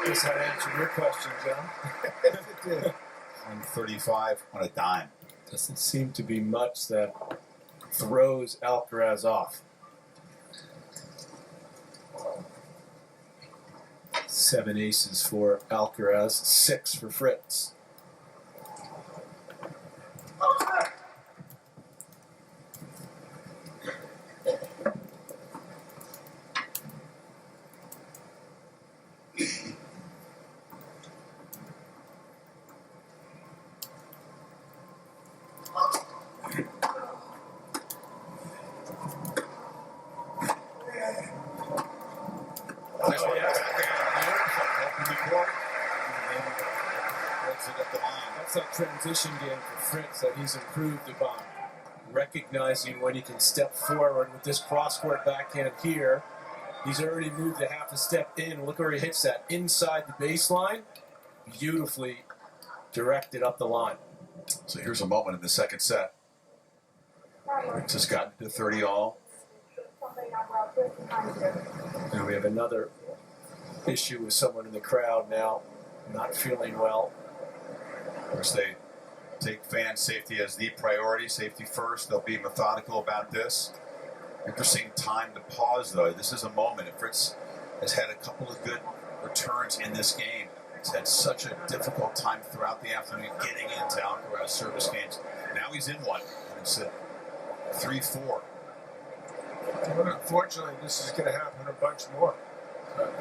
S3: Does that answer your question, John?
S1: It did.
S2: 135 on a dime.
S3: Doesn't seem to be much that throws Alcaraz off. 7 aces for Alcaraz, 6 for Fritz. That's that transition game for Fritz that he's improved upon. Recognizing when he can step forward with this cross-court backhand here. He's already moved a half a step in. Look where he hits that inside the baseline. Beautifully directed up the line.
S2: So here's a moment in the second set. Fritz has gotten to 30 all.
S3: And we have another issue with someone in the crowd now not feeling well.
S2: Of course, they take fan safety as the priority, safety first. They'll be methodical about this. Interesting time to pause, though. This is a moment. If Fritz has had a couple of good returns in this game, he's had such a difficult time throughout the afternoon getting into Alcaraz service games. Now he's in one, and it's a 3-4.
S1: But unfortunately, this is going to happen a bunch more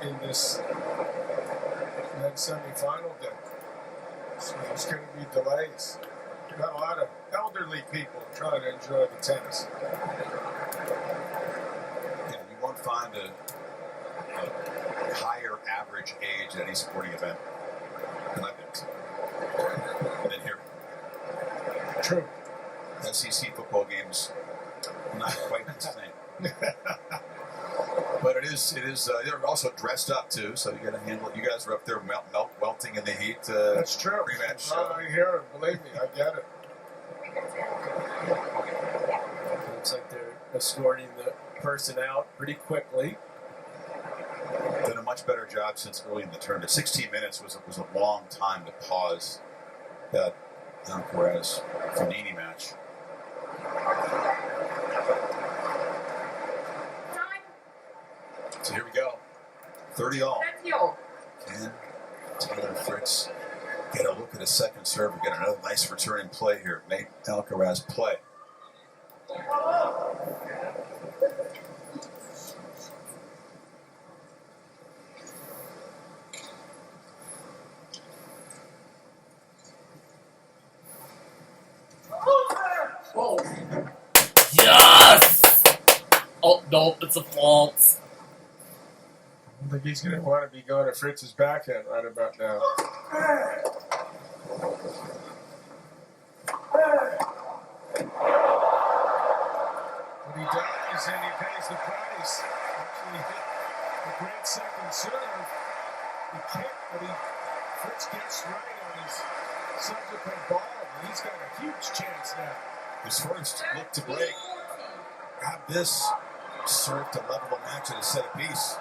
S1: in this semifinal day. So there's going to be delays. Got a lot of elderly people trying to enjoy the tennis.
S2: Yeah, you won't find a higher average age at any sporting event than I've been to. Than here.
S1: True.
S2: SEC football games, not quite the same. But it is. They're also dressed up too, so you got to handle it. You guys are up there welting in the heat.
S1: That's true.
S2: Pre-match.
S1: I hear it. Believe me, I get it.
S3: Looks like they're escorting the person out pretty quickly.
S2: Done a much better job since early in the tournament. 16 minutes was a long time to pause that Alcaraz Fognini match. So here we go. 30 all. Can Taylor Fritz get a look at a second serve and get another nice return in play here? Make Alcaraz play.
S9: Yes! Oh, no, it's a fault.
S1: I don't think he's going to want to be going to Fritz's backhand right about now. What he does, and he pays the price. Actually hit a great second serve. The kick that Fritz gets right on his subsequent ball, and he's got a huge chance now.
S2: His first look to break. Grab this serve to level the match at a set apiece.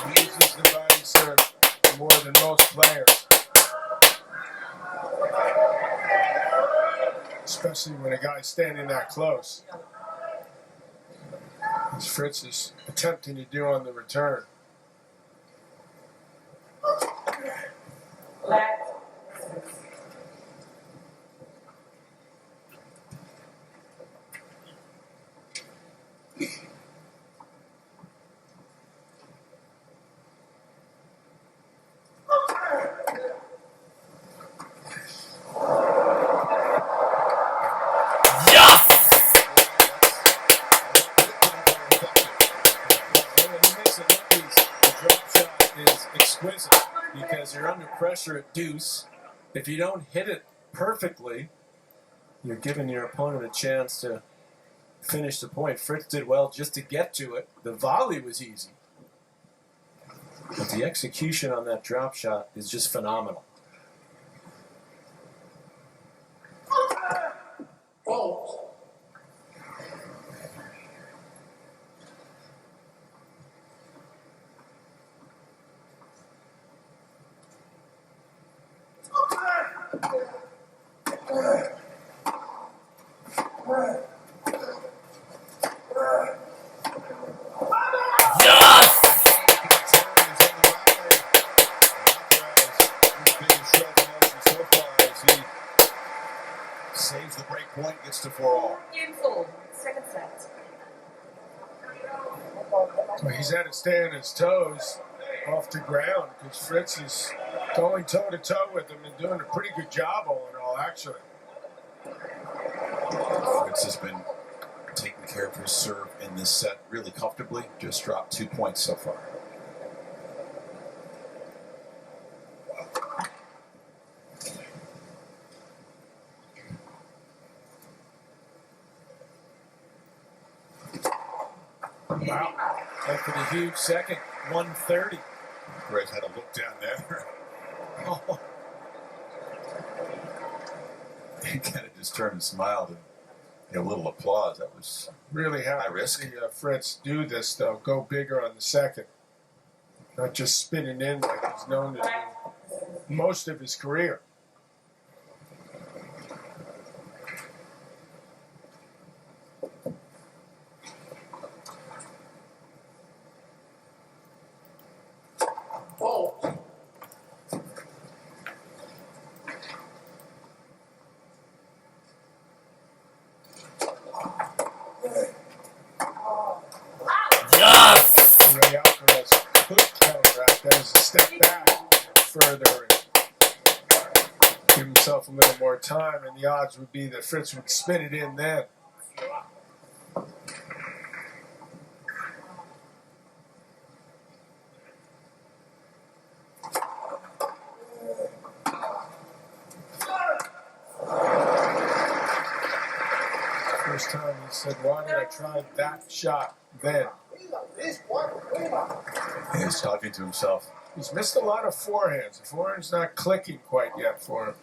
S1: He uses the body serve more guy standing that close. As Fritz is attempting to do on the return.
S3: Because you're under pressure at deuce. If you don't hit it perfectly, you're giving your opponent a chance to finish the point. Fritz did well just to get to it. The volley was easy. But the execution on that drop shot is just phenomenal.
S4: Fault.
S2: Saves the break point, gets to 4-all.
S5: Beautiful. Second set.
S1: Well, he's had to stay on his toes off the ground because Fritz is going toe-to-toe with him and doing a pretty good job all in all, actually.
S2: Fritz has been taking care of his serve in this set really comfortably. Just dropped 2 points so far.
S3: Wow. And for the huge second, 130.
S2: Greg had a look down there.
S3: Oh.
S2: He kind of just turned and smiled and gave a little applause. That was
S1: Really happy
S2: high
S1: to
S2: risk.
S1: see Fritz do this, though. Go bigger on the second. Not just spinning in like he's known to do most of his career.
S4: Fault.
S1: Ray Alcaraz could counteract that as a step back further and give himself a little more time, and the odds would be that Fritz would spin it in then. First time he said, why did I try that shot then?
S2: He was talking to himself.
S1: He's missed a lot of forehands. The forehand's not clicking quite yet for him.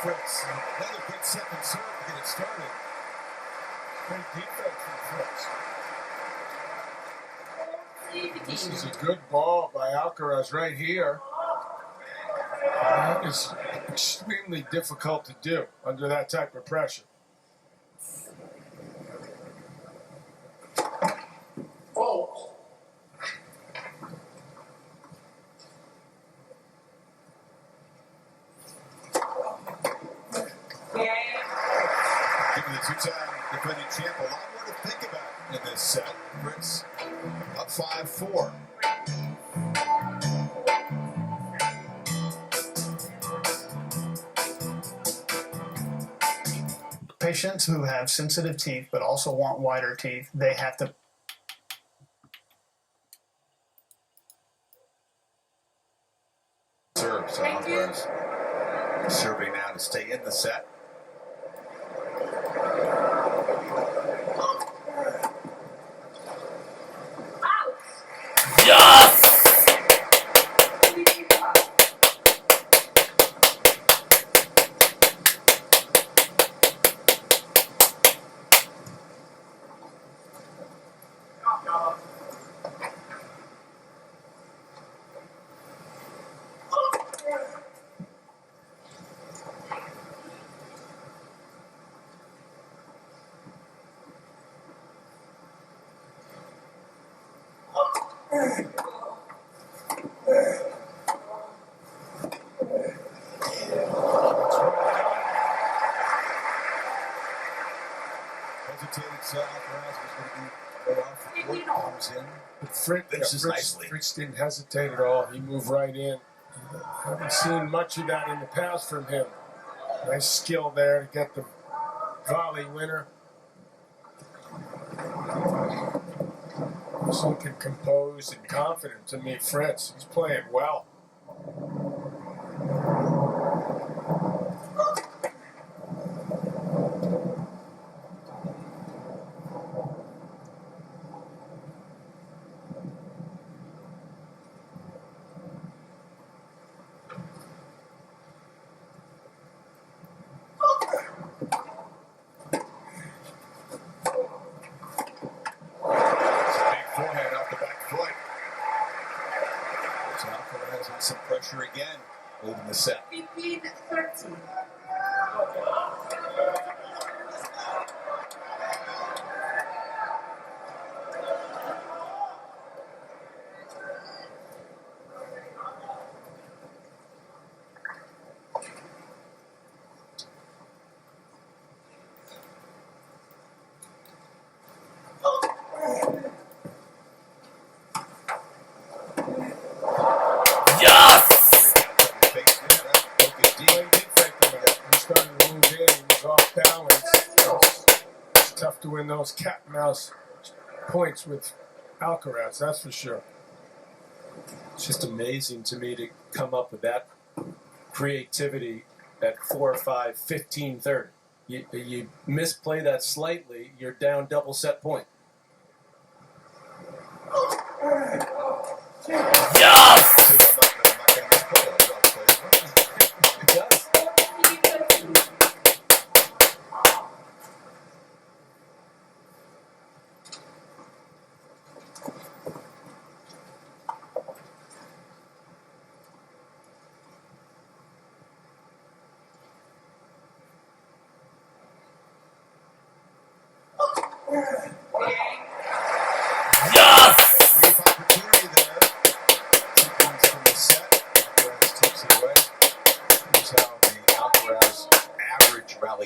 S2: Fritz. Another good second serve to get it started.
S1: Great defense from Fritz. This is a good ball by Alcaraz right here. That is extremely difficult to do under that type of pressure.
S4: Fault.
S2: Giving the two-time defending champ a lot more to think about in this set. Fritz up 5-4.
S11: Patients who have sensitive teeth but also want whiter teeth, they have to
S2: Serve, so Alcaraz serving now to stay in the set. Hesitated, so Alcaraz was going to be right off the court, comes in.
S1: But Fritz didn't hesitate at all. He moved right in. Haven't seen much of that in the past from him. Nice skill there to get the volley winner. He's looking composed and confident to me, Fritz. He's playing well.
S2: Some pressure again, leading the set.
S5: 15-13.
S1: Tough to win those cat and mouse points with Alcaraz, that's for sure.
S3: It's just amazing to me to come up with that creativity at 4-5, 15-30. You misplay that slightly, you're down double set point.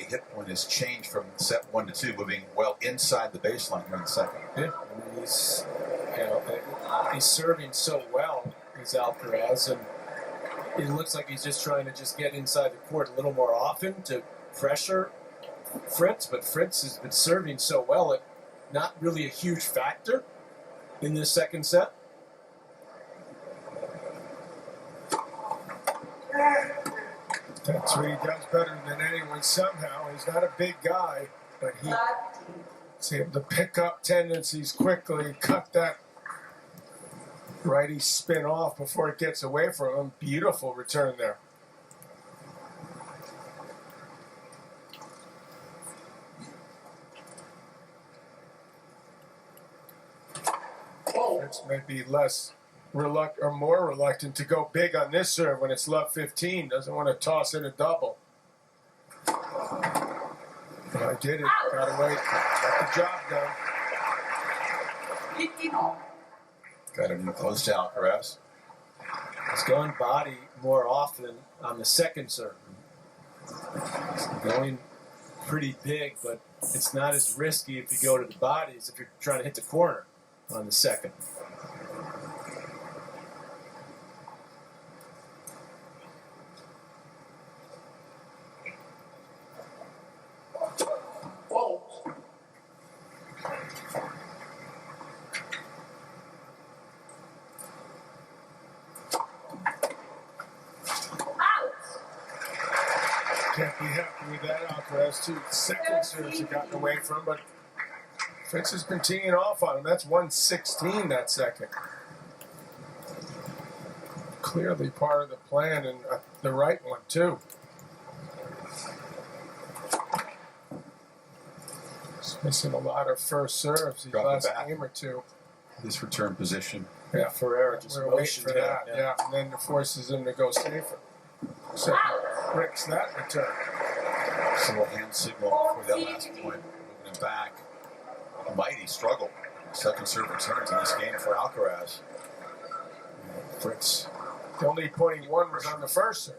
S2: Hit point has changed from set 1 to 2, moving well inside the baseline here in the second.
S3: Yeah, I mean, he's serving so well, he's Alcaraz, and it looks like he's just trying to just get inside the court a little more often to pressure Fritz, but Fritz has been serving so well, it's not really a huge factor in this second set.
S1: That's what he does better than anyone somehow. He's not a big guy, but he's able to pick up tendencies quickly, cut that righty spin off before it gets away from him. Beautiful return there. Fritz may be less reluctant or more reluctant to go big on this serve when it's love 15. Doesn't want to toss in a double. But I did it. Got away. Got the job done.
S5: 15-all.
S2: Got him close to Alcaraz.
S3: He's going body more often on the second serve. He's going pretty big, but it's not as risky if you go to the body as if you're trying to hit the corner on the second.
S1: Can't be happy with that. Alcaraz, two second serves have gotten away from, but Fritz has been teeing off on him. That's 116 that second. Clearly part of the plan, and the right one, too. He's missing a lot of first serves these last game or two.
S2: This return position.
S1: Yeah,
S3: Ferreira just
S1: we're waiting for that. Yeah, and then it forces him to go safer. So bricks that return.
S2: So a hand signal for that last point, moving him back. A mighty struggle. Second serve returns in this game for Alcaraz.
S1: Fritz. The only point he won was on the first serve.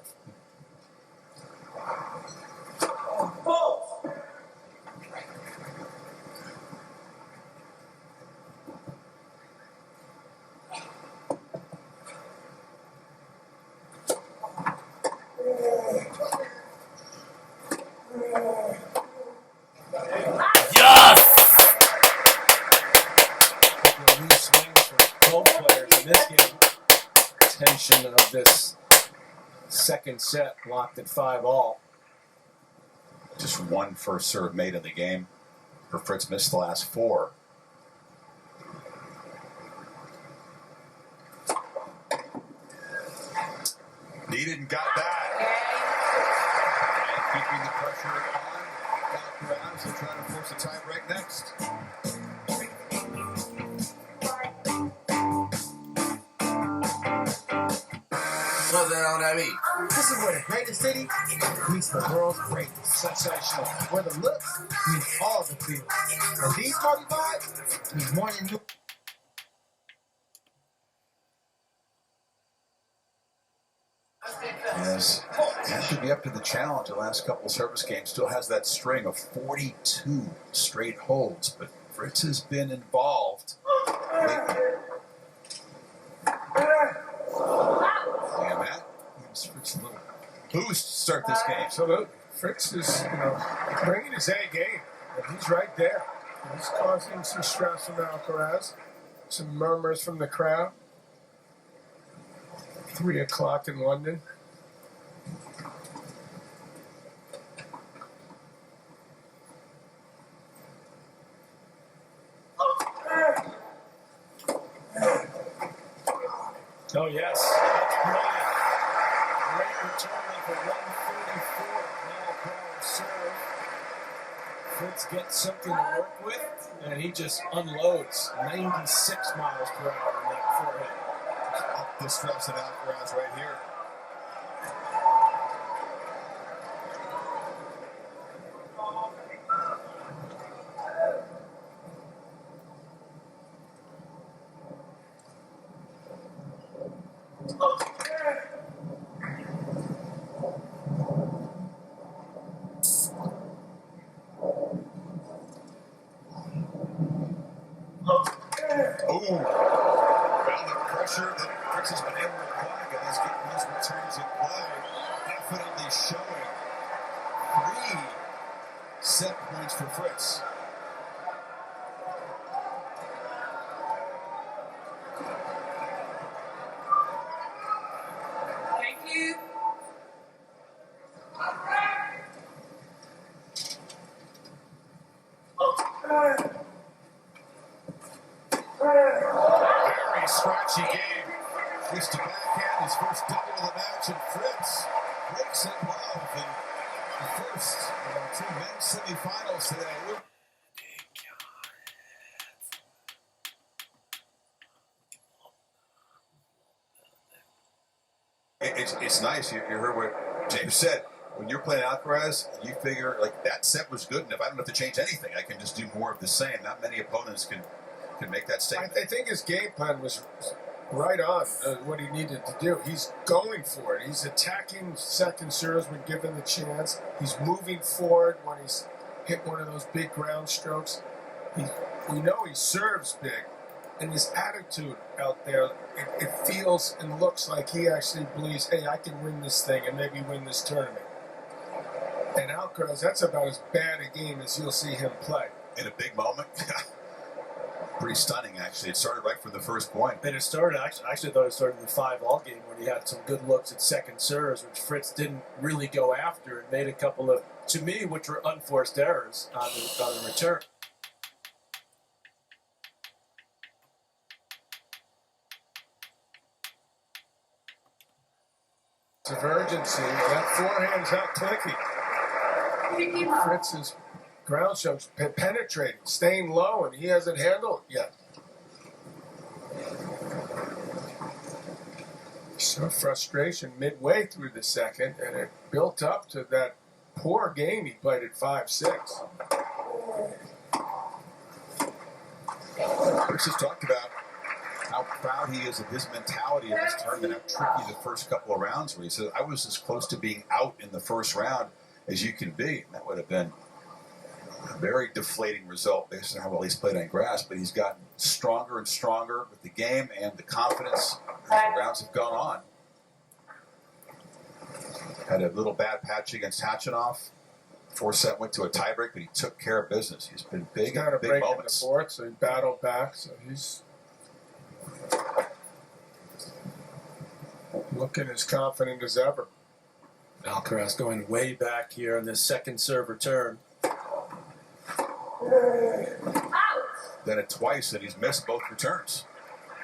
S1: Of this second set locked at 5-all.
S2: Just one first serve made in the game. For Fritz missed the last 4. Needed and got that. And keeping the pressure on Alcaraz and trying to force a tie break next.
S9: What's that on that beat?
S12: This is where the greatest city meets the world's greatest.
S1: Sensational.
S12: Where the looks meet all the feels. And these party vibes mean more than new.
S2: Yes, has to be up to the challenge. The last couple of service games still has that string of 42 straight holds, but Fritz has been involved lately. And that gives Fritz a little boost to start this game.
S1: Absolutely. Fritz is, bringing his A game, and he's right there. He's causing some stress from Alcaraz, some murmurs from the crowd. 3 o'clock in London. Oh, yes. That's brilliant. Great return of a 134 mile-per-hour serve. Fritz gets something to work with, and he just unloads 96 miles per hour in that forehand.
S2: The stress of Alcaraz right here. Pressure that Fritz has been able to apply, guys, getting these returns in play, definitely showing 3 set points for Fritz.
S5: Thank you.
S2: Very scratchy game. Twist to backhand, his first double of the match, and Fritz breaks it well in the first of 2 men's semifinals today. It's nice. You heard what James said. When you're playing Alcaraz, you figure like that set was good enough. I don't have to change anything. I can just do more of the same. Not many opponents can make that statement.
S1: I think his game plan was right on what he needed to do. He's going for it. He's attacking second serves when given the chance. He's moving forward when he's hit one of those big ground strokes. We know he serves big. And his attitude out there, it feels and looks like he actually believes, hey, I can win this thing and maybe win this tournament. And Alcaraz, that's about as bad a game as you'll see him play.
S2: In a big moment? Pretty stunning, actually. It started right from the first point.
S3: And it started, I actually thought it started in the 5-all game when he had some good looks at second serves, which Fritz didn't really go after and made a couple of, to me, which were unforced errors on the return.
S1: Of urgency, that forehand's not clicking. Fritz's ground strokes penetrating, staying low, and he hasn't handled it yet. Some frustration midway through the second, and it built up to that poor game he played at 5-6.
S2: Fritz has talked about how proud he is of his mentality in this tournament, how tricky the first couple of rounds were. He said, I was as close to being out in the first round as you can be. And that would have been a very deflating result based on how well he's played on grass, but he's gotten stronger and stronger with the game and the confidence as the rounds have gone on. Had a little bad patch against Hachinov. 4-set went to a tiebreak, but he took care of business. He's been big,
S1: he's got a
S2: big
S1: break
S2: moments.
S1: In the fourth, so he battled back. So he's looking as confident as ever.
S3: Alcaraz going way back here in this second serve return.
S2: Done it twice, and he's missed both returns.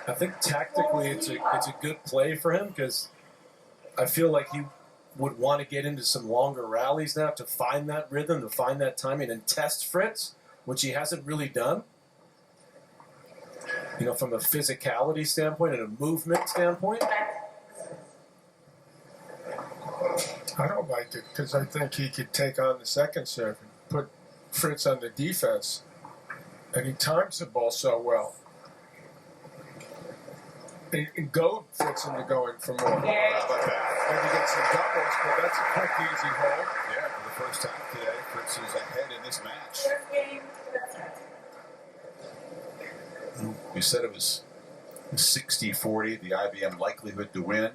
S3: I think tactically it's a good play for him because I feel like he would want to get into some longer rallies now to find that rhythm, to find that timing, and test Fritz, which he hasn't really done. You know, from a physicality standpoint and a movement standpoint.
S1: I don't like it because I think he could take on the second serve and put Fritz on the defense. And he times the ball so well. And goad Fritz into going for more. Maybe get some doubles, but that's a quick, easy hole.
S2: Yeah, for the first time today, Fritz is ahead in this match. We said it was 60-40, the IBM likelihood to win.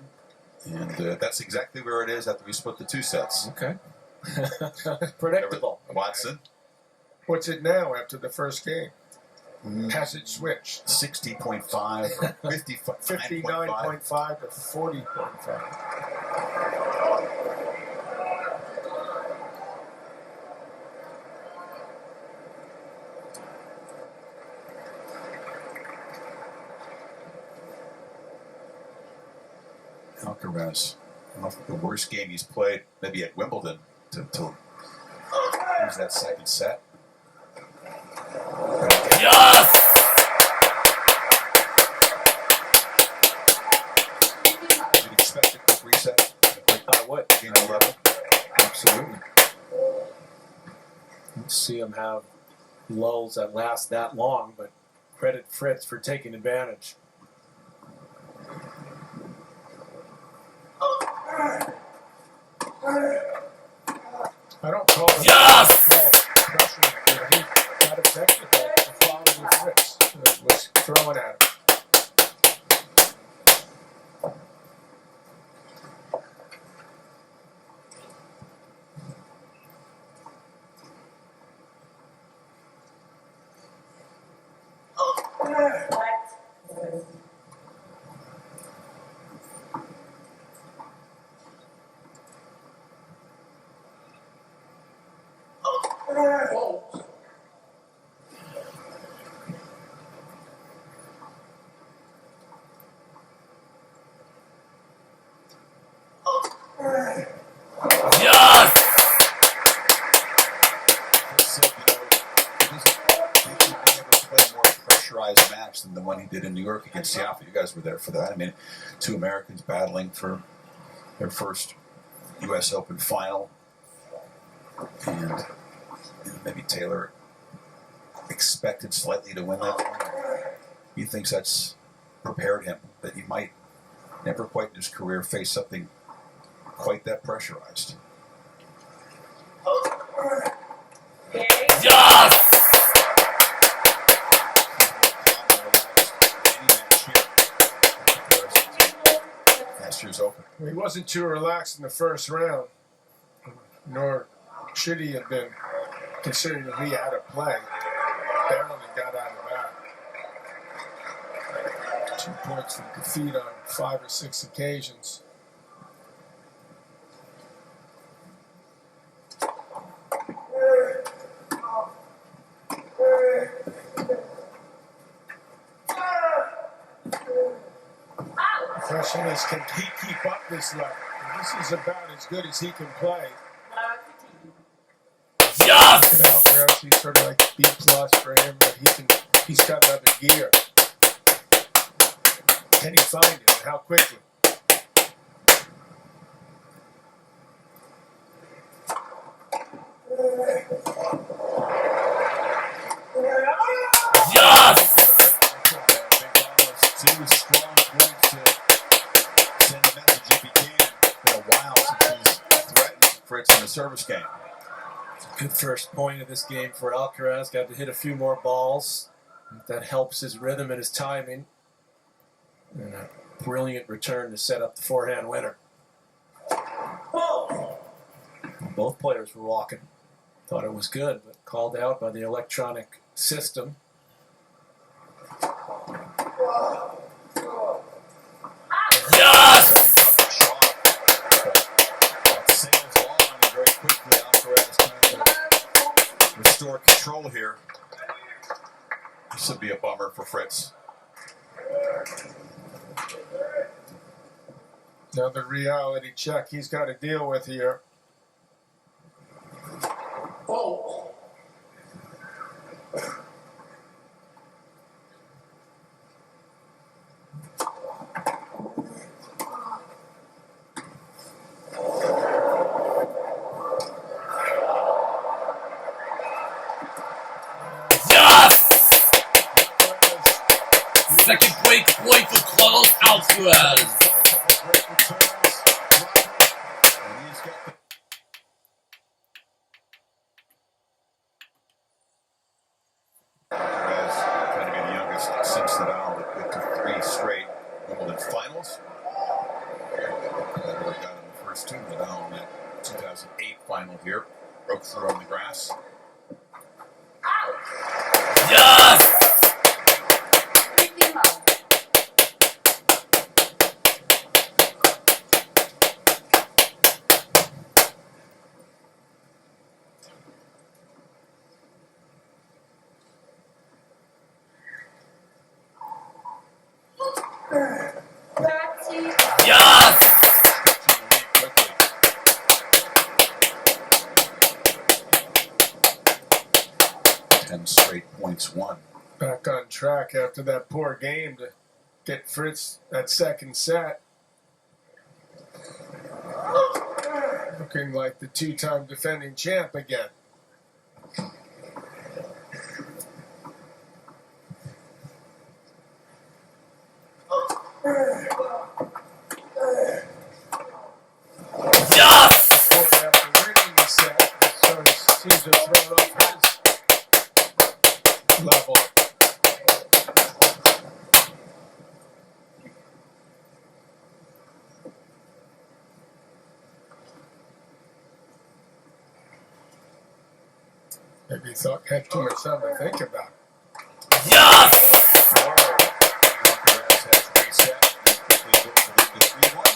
S2: And that's exactly where it is after we split the 2 sets.
S3: Okay. Predictable.
S2: Watson.
S1: What's it now after the first game? Has it switched?
S2: 60.5,
S1: 59.5 to 40.5.
S2: Alcaraz, the worst game he's played, maybe at Wimbledon, to lose that second set.
S9: Yes!
S2: You'd expect a quick reset.
S3: What?
S2: Game 11.
S3: Absolutely. Let's see him have lulls that last that long, but credit Fritz for taking advantage.
S1: I don't call it pressure. He got a technical. The quality of Fritz was throwing at him.
S2: Than the one he did in New York against Seattle. You guys were there for that. I mean, 2 Americans battling for their first U.S. Open final. And maybe Taylor expected slightly to win that one. He thinks that's prepared him, that he might never quite in his career face something quite that pressurized.
S9: Yes!
S2: Open.
S1: He wasn't too relaxed in the first round, nor should he have been, considering that he had to play. Barely got out of that. 2 points for defeat on 5 or 6 occasions. The question is, can he keep up this level? This is about as good as he can play.
S9: Yes!
S1: Alcaraz, he's sort of like B+ for him, but he's got another gear. Can he find it, and how quickly?
S9: Yes!
S2: Two strong points to send a message if he can. It's been a while since he's threatened Fritz in the service game.
S3: Good first point of this game for Alcaraz. Got to hit a few more balls. That helps his rhythm and his timing. And a brilliant return to set up the forehand winner. Both players were walking. Thought it was good, but called out by the electronic system.
S9: Yes!
S2: Sails on and very quickly Alcaraz trying to restore control here. This would be a bummer for Fritz.
S1: Another reality check he's got to deal with here.
S4: Fault.
S9: Second break point for Carlos Alcaraz.
S2: Alcaraz trying to be the youngest since Nadal that get to 3 straight Wimbledon finals. Federer got in the first 2. Nadal in that 2008 final here broke through on the grass.
S9: Yes!
S2: 10 straight points won.
S1: Back on track after that poor game to get Fritz that second set. Looking like the 2-time defending champ again. After winning the set, so seems to throw up his level. Maybe he thought had too much time to think about it.
S9: Yes!
S2: Alcaraz has reset and quickly goes to lead the 3-1.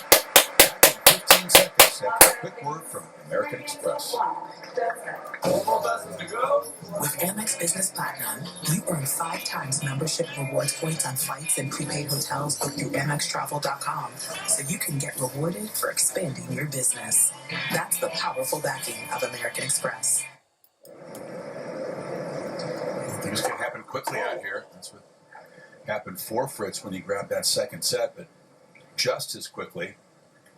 S2: Back in 15 seconds after a quick word from American Express.
S13: With Amex Business Platinum, you earn 5 times membership rewards points on flights and prepaid hotels booked through AmexTravel.com, so you can get rewarded for expanding your business. That's the powerful backing of American Express.
S2: Things can happen quickly out here. That's what happened for Fritz when he grabbed that second set, but just as quickly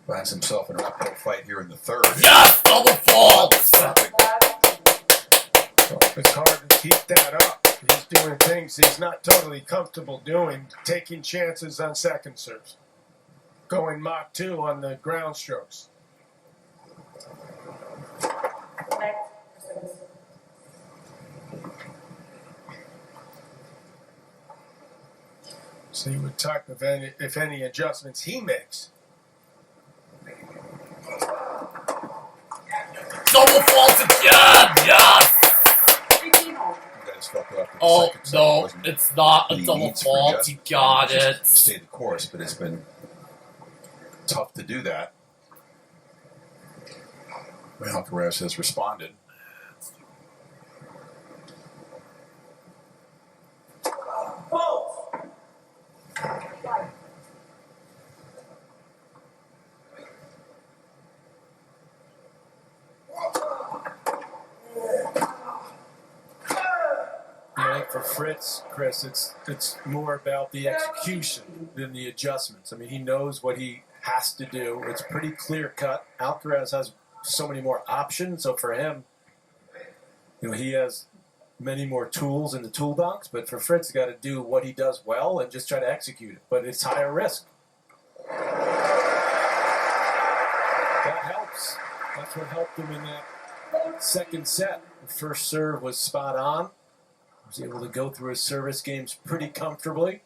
S2: finds himself in an uphill fight here in the third.
S9: Yes! Double fault!
S1: It's hard to keep that up. He's doing things he's not totally comfortable doing, taking chances on second serves, going Mach 2 on the ground strokes. See what type of if any adjustments he makes.
S9: Double fault again! Yes! Oh, no, it's not a double fault. You got it.
S2: Stay the course, but it's been tough to do that. Alcaraz has responded.
S3: For Fritz, Chris, it's more about the execution than the adjustments. I mean, he knows what he has to do. It's pretty clear cut. Alcaraz has so many more options, so for him, he has many more tools in the toolbox, but for Fritz, he's got to do what he does well and just try to execute it. But it's higher risk. That helps. That's what helped him in that second set. The first serve was spot on. He was able to go through his service games pretty comfortably.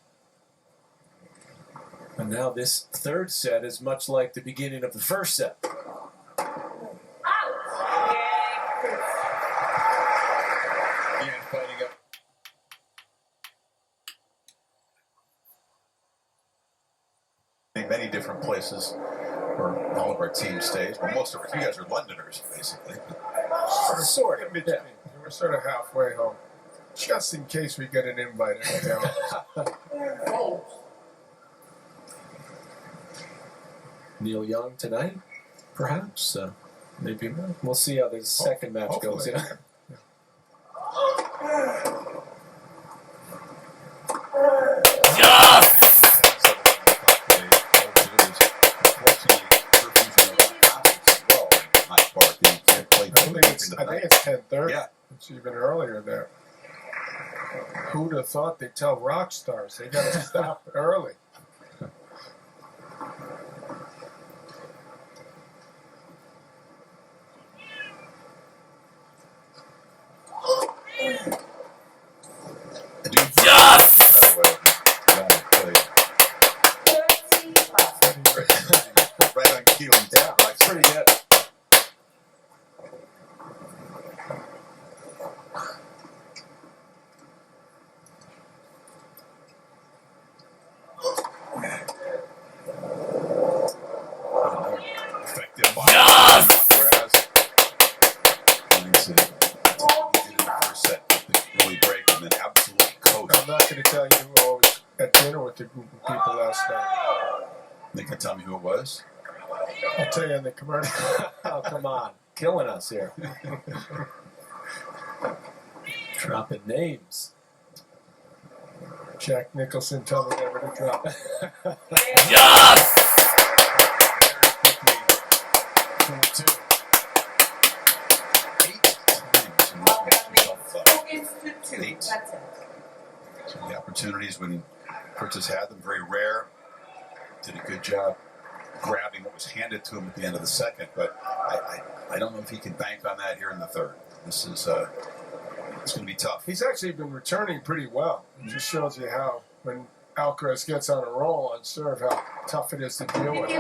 S3: And now this third set is much like the beginning of the first set.
S2: Fighting up. In many different places where all of our team stays. Well, most of us, you guys are Londoners, basically.
S1: Sort of. Yeah. We're sort of halfway home. Just in case we get an invite.
S3: Neil Young tonight, perhaps. Maybe we'll see how the second match goes. Yeah.
S1: I think it's 10:30.
S2: Yeah.
S1: It's even earlier there. Who'd have thought they'd tell rock stars they got to stop early?
S2: Right on cue and down. Like,
S3: Pretty good.
S2: effective by Alcaraz. And he's in the first set, really break, and then absolutely coast.
S1: I'm not going to tell you who I was at dinner with the group of people last night.
S2: They can tell me who it was.
S1: I'll tell you in the commercial.
S3: Oh, come on. Killing us here. Dropping names.
S1: Jack Nicholson told me never to drop.
S9: Yes!
S2: Eight. So the opportunities when Curtis had them, very rare. Did a good job grabbing what was handed to him at the end of the second, but I don't know if he can bank on that here in the third. This is it's going to be tough.
S1: He's actually been returning pretty well. It just shows you how, when Alcaraz gets on a roll on serve, how tough it is to deal with.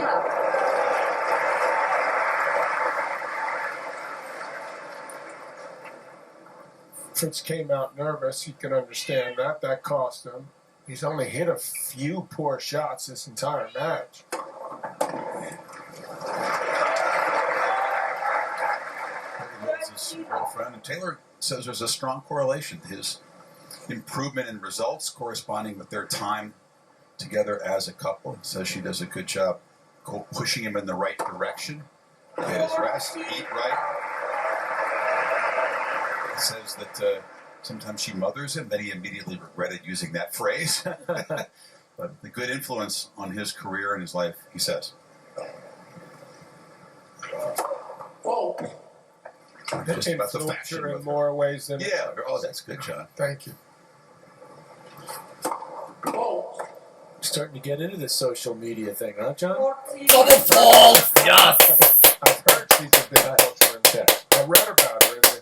S1: Fritz came out nervous. You can understand that. That cost him. He's only hit a few poor shots this entire match.
S2: His girlfriend, and Taylor says there's a strong correlation. His improvement in results corresponding with their time together as a couple. Says she does a good job pushing him in the right direction. Get his rest, eat right. Says that sometimes she mothers him. Then he immediately regretted using that phrase. But the good influence on his career and his life, he says.
S1: Oh.
S2: Just about the fashion
S1: in more ways than...
S2: Yeah. Oh, that's good, John.
S1: Thank you.
S3: Starting to get into the social media thing, huh, John?
S9: Double fault! Yes!
S1: I've heard she's a big culture in tech. I read about her in the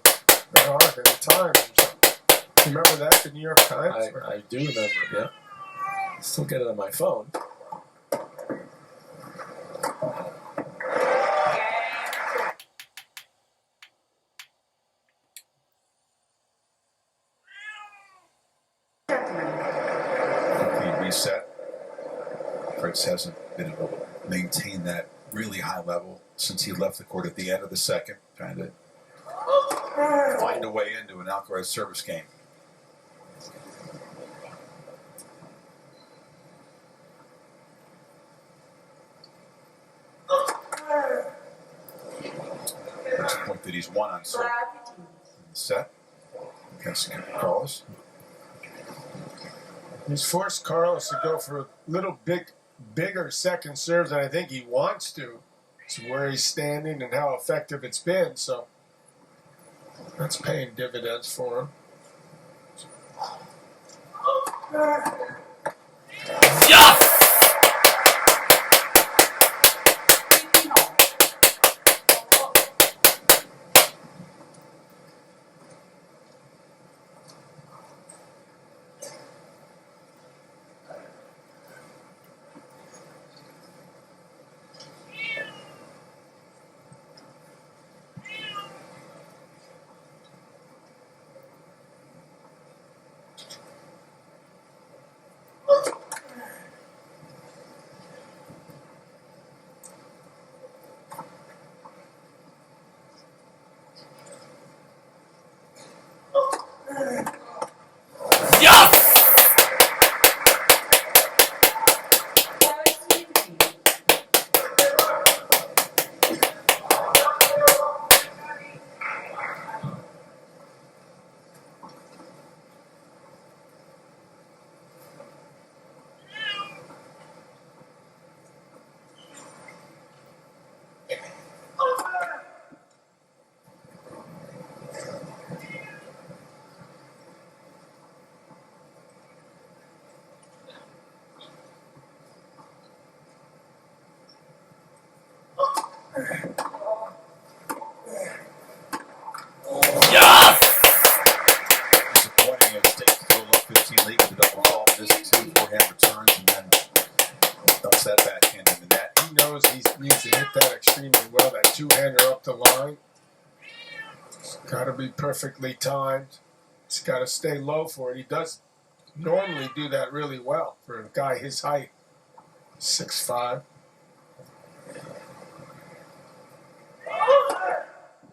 S1: Times or something. Remember that, the New York Times?
S3: I do remember, yeah. Still get it on my phone.
S2: Reset. Fritz hasn't been able to maintain that really high level since he left the court at the end of the second, trying to find a way into an Alcaraz service game. First point that he's won on serve in the set against Carlos.
S1: He's forced Carlos to go for a little bigger second serve than I think he wants to. It's where he's standing and how effective it's been, so that's paying dividends for him.
S9: Yes! Yes!
S2: Disappointing as takes to a low 15 lead with a double fault, missed 2 forehand returns, and then dumps that backhand in the net.
S1: He knows he needs to hit that extremely well. That two-hander up the line. It's got to be perfectly timed. He's got to stay low for it. He does normally do that really well for a guy his height, 6'5".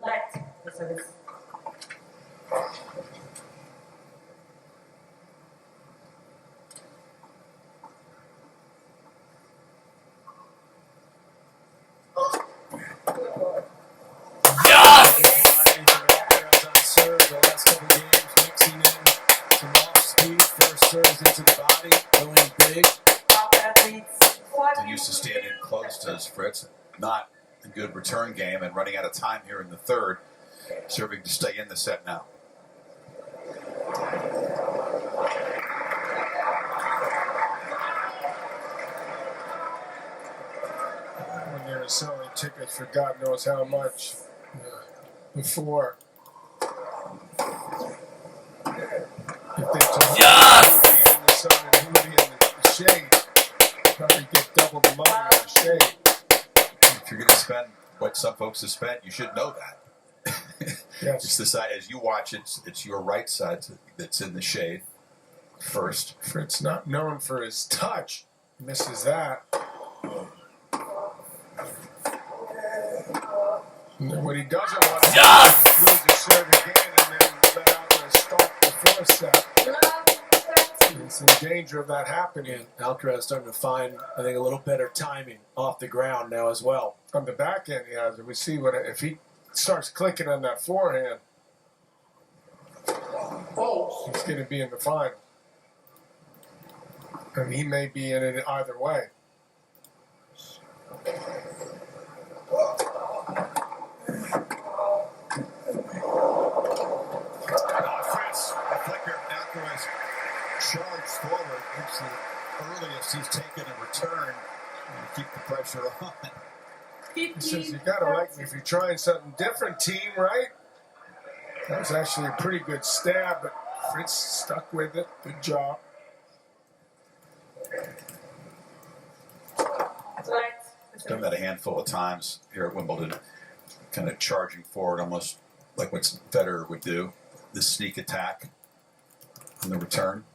S5: Let the service.
S2: Continues to stand in close, does Fritz. Not a good return game, and running out of time here in the third. Serving to stay in the set now.
S1: When they were selling tickets for God knows how much before. If they told him he would be in the sun and he would be in the shade, probably get double the money in the shade.
S2: If you're going to spend what some folks have spent, you should know that.
S1: Yes.
S2: It's the side, as you watch it, it's your right side that's in the shade first.
S1: Fritz not known for his touch. Misses that. And then what he doesn't want to do is lose his serve again and then let out the start the first set. He's in danger of that happening.
S3: Alcaraz starting to find, I think, a little better timing off the ground now as well.
S1: On the back end, he has it. We see what if he starts clicking on that forehand, he's going to be in the final. And he may be in it either way.
S2: Fritz, a flicker, Alcaraz charged forward. It's the earliest he's taken a return to keep the pressure on.
S1: He says, you got to like me if you're trying something different, team, right? That was actually a pretty good stab, but Fritz stuck with it. Good job.
S2: Done that a handful of times here at Wimbledon, kind of charging forward almost like what Federer would do, this sneak attack on the return.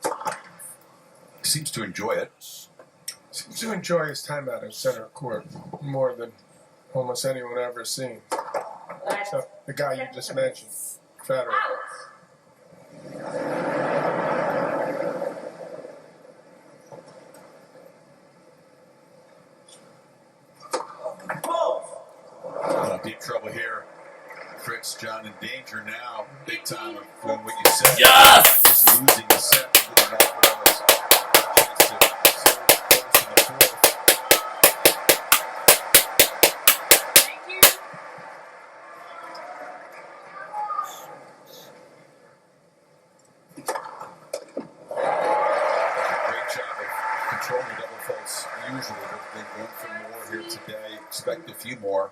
S2: He seems to enjoy it.
S1: Seems to enjoy his time out of center court more than almost anyone I've ever seen. Except the guy you just mentioned, Federer.
S2: Deep trouble here. Fritz, John, in danger now. Big time of doing what you said.
S9: Yes!
S2: Just losing the set. controlling the double faults usually, but they've gone for more here today. Expect a few more.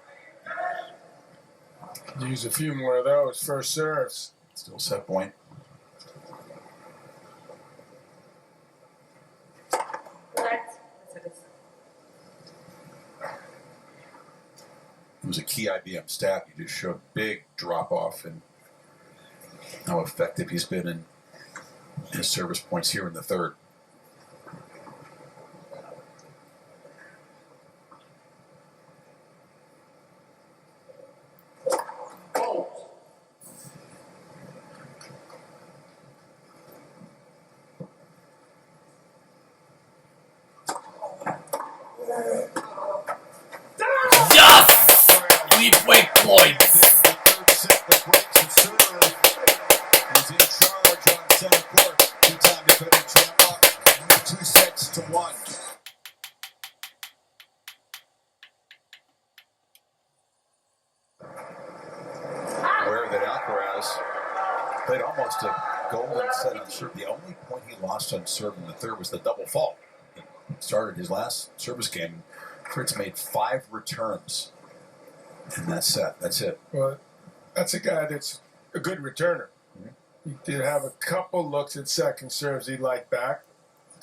S1: Use a few more of those first serves.
S2: Still set point. It was a key IBM stat. You just showed big drop off and how effective he's been in his service points here in the third.
S9: Break points.
S2: Aware that Alcaraz played almost a golden set on serve. The only point he lost on serve in the third was the double fault. He started his last service game. Fritz made 5 returns in that set. That's it.
S1: Well, that's a guy that's a good returner. He did have a couple looks at second serves he liked back.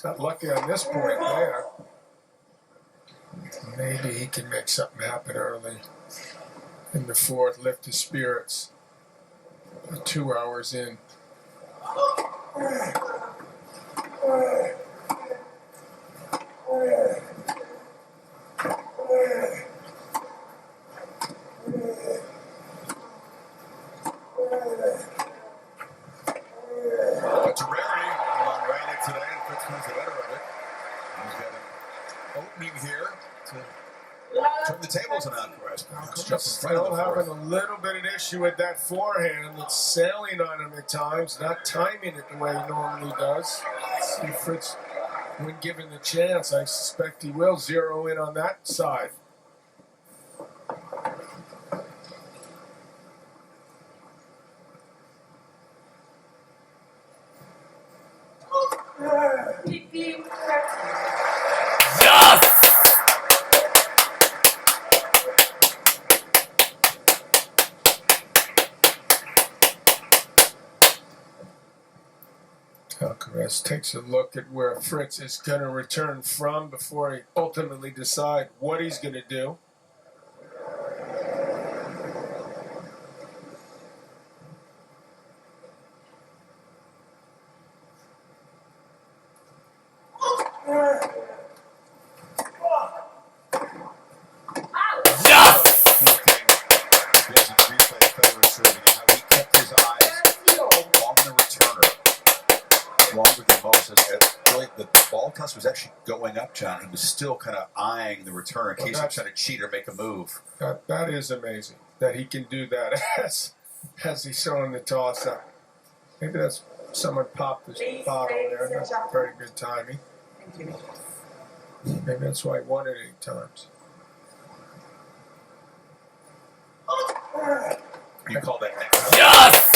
S1: Got lucky on this point there. Maybe he can make something happen early in the fourth, lift his spirits. 2 hours in.
S2: It's a rarity on Ryan today, and Fritz wins the better of it. He's got an opening here to turn the tables on Alcaraz.
S1: Still having a little bit of issue with that forehand. It's sailing on him at times, not timing it the way he normally does. See Fritz, when given the chance, I suspect he will zero in on that side. Alcaraz takes a look at where Fritz is going to return from before he ultimately decide what he's going to do.
S2: Was actually going up, John. He was still kind of eyeing the returner in case he was trying to cheat or make a move.
S1: That is amazing that he can do that as he's throwing the toss up. Maybe that's someone popped this bottle there. That's very good timing.
S6: Thank you.
S1: Maybe that's why he won it 8 times.
S2: You call that next?
S9: Yes!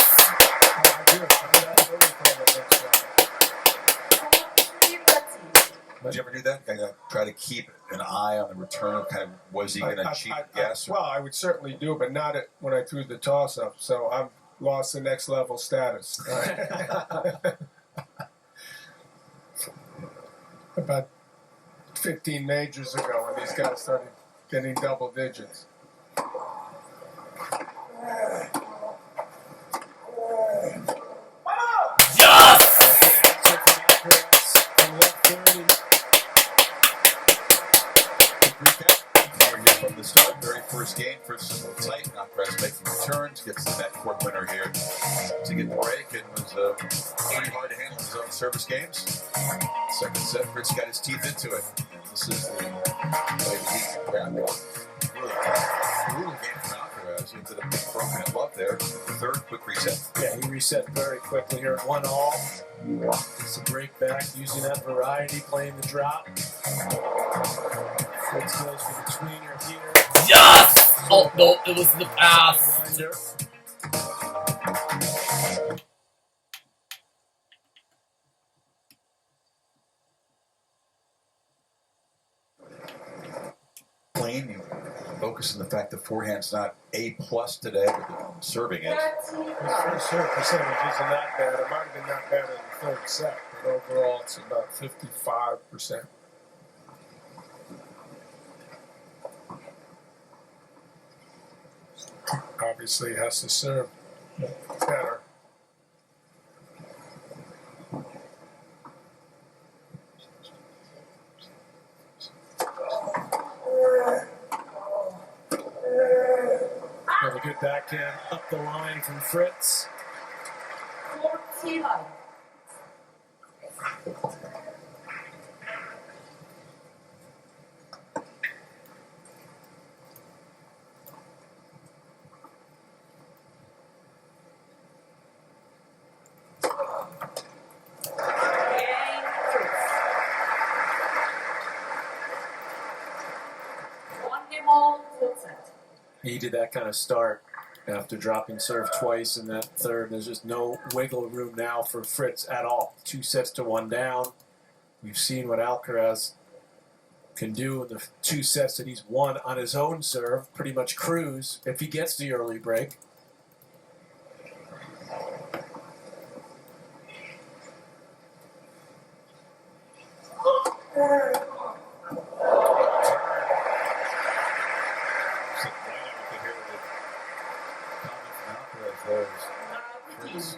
S2: Did you ever do that? Kind of try to keep an eye on the returner. Kind of, was he going to cheat? Guess?
S1: Well, I would certainly do, but not when I threw the toss up. So I've lost the next level status. About 15 majors ago, when these guys started getting double digits.
S2: From the start, very first game, first tight. Alcaraz making returns, gets the net court winner here to get the break. It was pretty hard to handle his own service games. Second set, Fritz got his teeth into it. And this is the way he grabbed it. Really brutal game from Alcaraz. He did a big broken at love there. Third quick reset.
S3: Yeah, he reset very quickly here at 1-all. It's a break back, using that variety, playing the drop. Fritz goes for the tweener here.
S9: Yes! Oh, no, it was the pass.
S2: clean. You focus on the fact that forehand's not A+ today, but the serving is.
S1: His first serve percentage isn't that bad. It might have been that bad in the third set, but overall it's about 55%. Obviously has to serve better.
S3: Another good backhand up the line from Fritz.
S5: 41.
S3: He did that kind of start after dropping serve twice in that third. There's just no wiggle room now for Fritz at all. 2 sets to 1 down. We've seen what Alcaraz can do in the 2 sets that he's won on his own serve. Pretty much cruise if he gets the early break.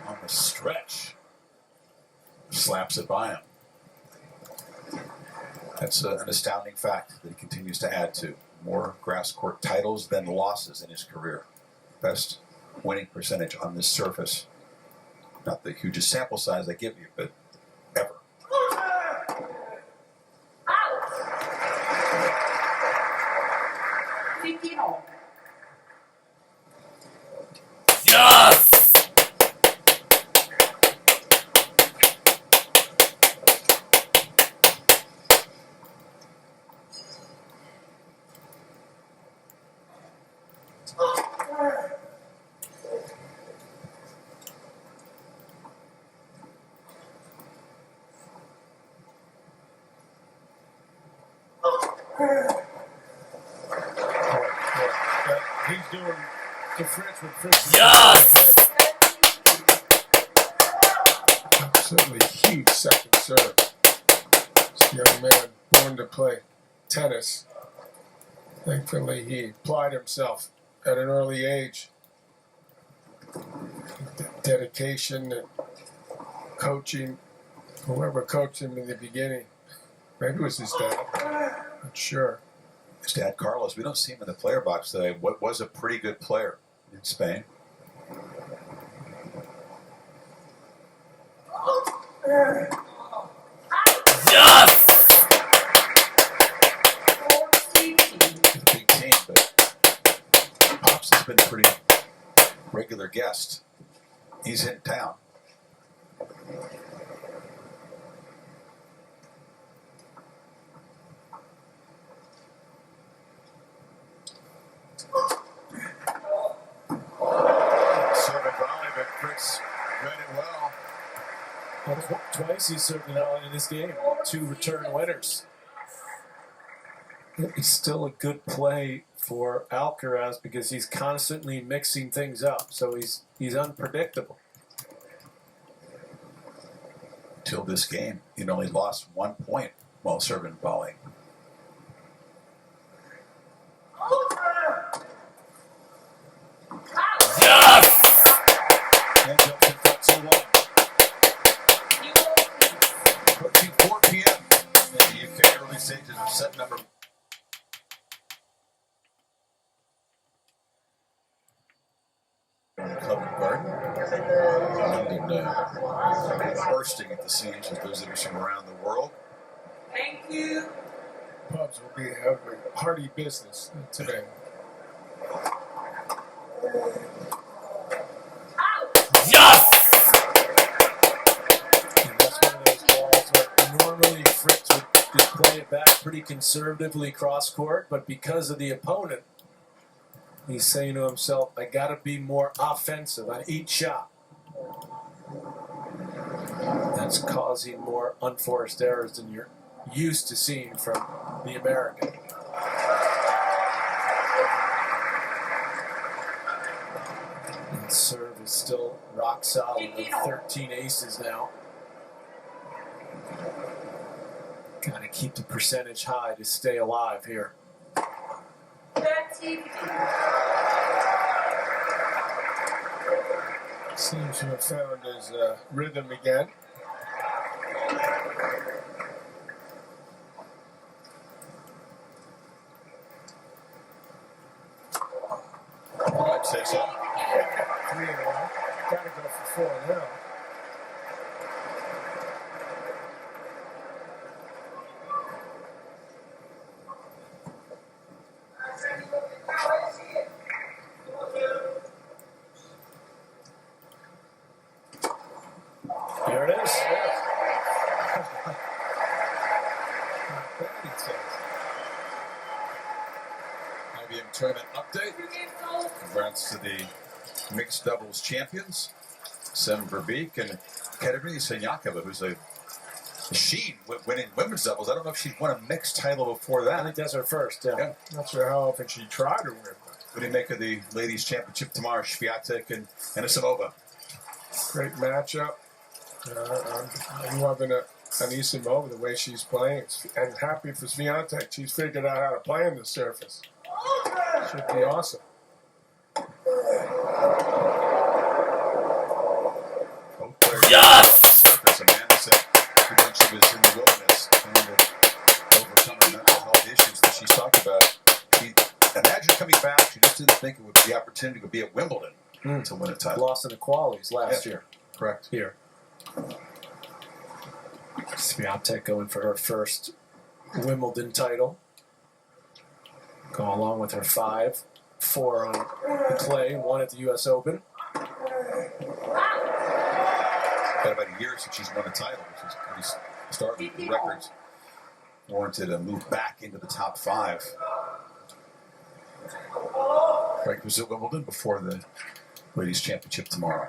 S2: On the stretch, slaps it by him. That's an astounding fact that he continues to add to. More grass court titles than losses in his career. Best winning percentage on this surface. Not the hugest sample size I give you, but ever.
S9: Yes!
S1: He's doing to Fritz with Fritz.
S9: Yes!
S1: Absolutely huge second serve. This young man born to play tennis. Thankfully, he applied himself at an early age. Dedication and coaching. Whoever coached him in the beginning, maybe it was his dad. Not sure.
S2: His dad, Carlos, we don't see him in the player box today. What was a pretty good player in Spain.
S9: Yes!
S2: Big team, but Pops has been a pretty regular guest. He's in town.
S3: Twice he served it out in this game. 2 return winners. It's still a good play for Alcaraz because he's constantly mixing things up. So he's unpredictable.
S2: Till this game, he'd only lost 1 point while serving volley.
S9: Yes!
S2: Approaching 4 p.m. in the UK, early stages of set number. Covent Garden. London bursting at the seams with visitors from around the world.
S5: Thank you.
S1: Pubs will be having hearty business today.
S9: Yes!
S3: And that's one of those balls where normally Fritz would play it back pretty conservatively cross court, but because of the opponent, he's saying to himself, I got to be more offensive on each shot. That's causing more unforced errors than you're used to seeing from the American. Serve is still rock solid with 13 aces now. Got to keep the percentage high to stay alive here.
S1: Seems to have found his rhythm again.
S2: I'd say so.
S1: 3 in a row. Gotta go for 4 now.
S3: There it is.
S2: IBM tournament update. Congrats to the mixed doubles champions, Sem Verbeek and Katerina Siniakova, who's a machine winning women's doubles. I don't know if she's won a mixed title before that.
S3: I think that's her first, yeah.
S1: Not sure how often she tried to win.
S2: What do you make of the ladies' championship tomorrow? Swiatek and Anisimova.
S1: Great matchup. I'm loving Anisimova, the way she's playing. And happy for Swiatek. She's figured out how to play on the surface. Should be awesome.
S9: Yes!
S2: Surface. Amanda said when she was in the wilderness trying to overcome the mental health issues that she's talked about. She imagined coming back. She just didn't think it would be the opportunity would be at Wimbledon to win a title.
S3: Lost in the qualies last year.
S2: Correct.
S3: Here. Swiatek going for her first Wimbledon title. Go along with her 5. 4 on the clay, 1 at the U.S. Open.
S2: Got about a year since she's won a title, which is pretty startling. The records warranted a move back into the top 5. Right, was at Wimbledon before the ladies' championship tomorrow.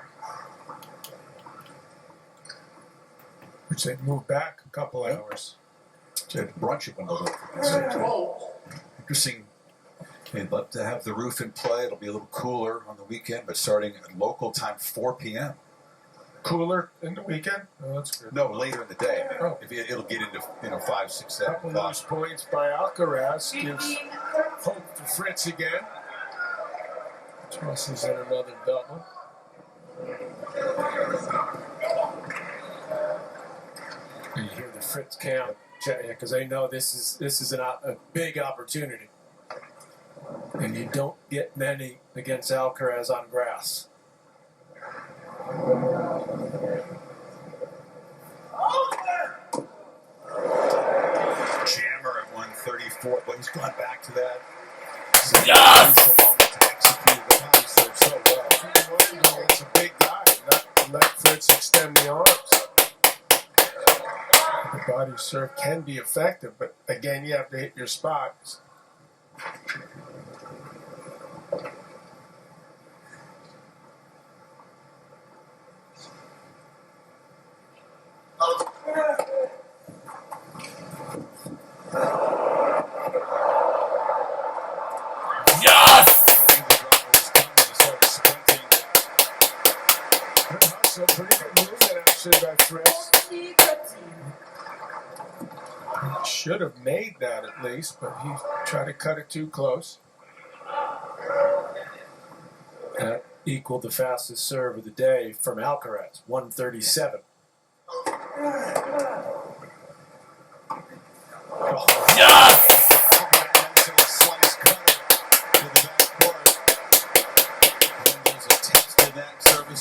S1: Which they moved back a couple hours.
S2: She had brunch at Wimbledon. Interesting. They'd love to have the roof in play. It'll be a little cooler on the weekend, but starting at local time 4 p.m.
S1: Cooler in the weekend? Oh, that's good.
S2: No, later in the day.
S1: Oh.
S2: It'll get into 5, 6, 7
S1: Couple
S2: o'clock.
S1: loose points by Alcaraz gives hope to Fritz again. Tosses in another double.
S3: You hear the Fritz count, because they know this is a big opportunity. And you don't get many against Alcaraz on grass.
S2: Jammer at 134, but he's gone back to that.
S9: Yes!
S1: So well. It's a big guy. Not let Fritz extend the arms. The body serve can be effective, but again, you have to hit your spots. So pretty good movement actually by Fritz. Should have made that at least, but he tried to cut it too close.
S3: That equaled the fastest serve of the day from Alcaraz, 137.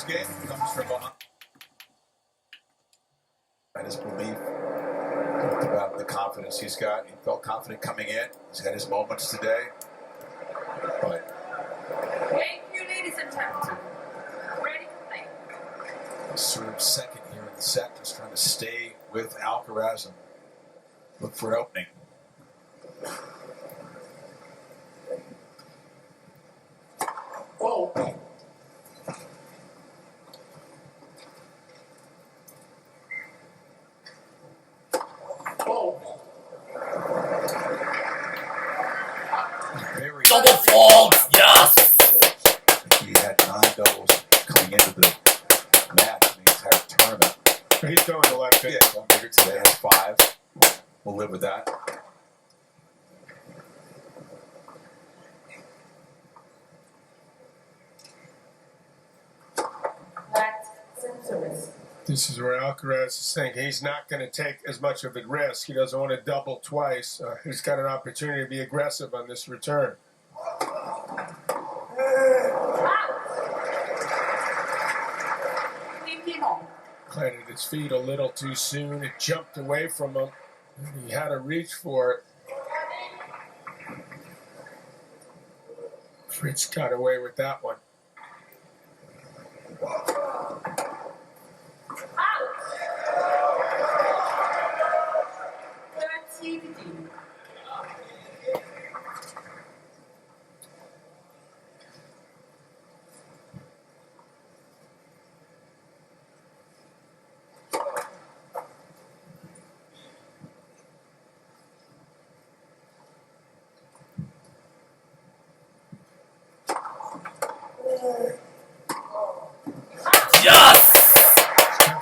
S2: Game comes from behind. And his belief about the confidence he's got. He felt confident coming in. He's had his moments today. But
S5: Thank you, ladies and gentlemen. Ready to play.
S2: serve second here in the set, just trying to stay with Alcaraz and look for an opening.
S4: Oh.
S2: Very
S9: Double fault! Yes!
S2: He had 9 doubles live with that.
S1: This is where Alcaraz is thinking he's not going to take as much of a risk. He doesn't want to double twice. He's got an opportunity to be aggressive on this return. Planted his feet a little too soon. It jumped away from him. He had to reach for it. Fritz got away with that one.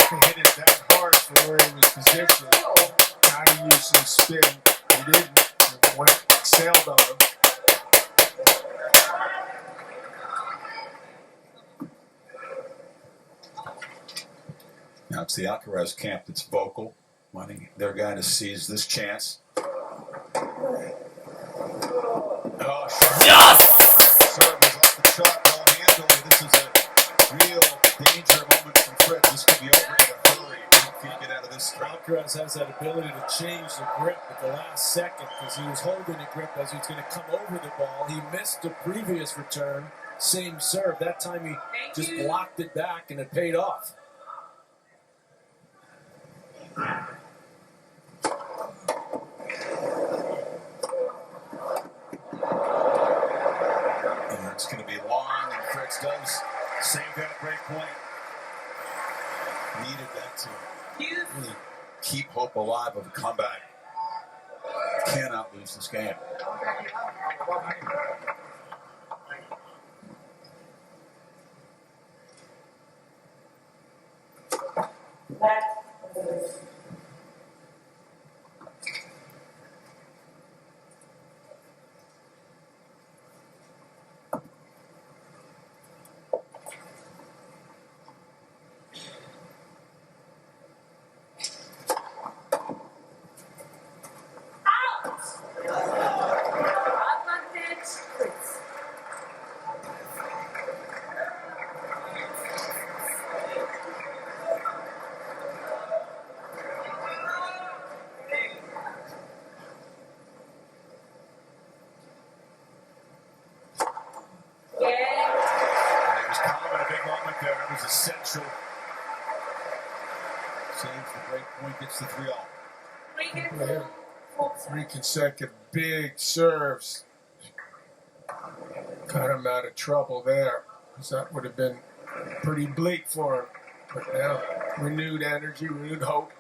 S1: Hit it that hard for where he was positioned. Got to use some spin. He didn't. It went, sailed on him.
S2: Now it's the Alcaraz camp that's vocal, wanting their guy to seize this chance. Oh, yes! Serve is off the shot, well handled. This is a real danger moment from Fritz. This could be over in a hurry if he can get out of this.
S3: Alcaraz has that ability to change the grip at the last second because he was holding the grip as he was going to come over the ball. He missed the previous return, same serve. That time he just blocked it back and it paid off.
S2: It's going to be long, and Fritz does save that break point. Needed that to really keep hope alive of a comeback. Cannot lose this game. Essential. Saves the break point, gets the 3-all.
S1: Three consecutive big serves. Got him out of trouble there, because that would have been pretty bleak for him. But now, renewed energy, renewed hope.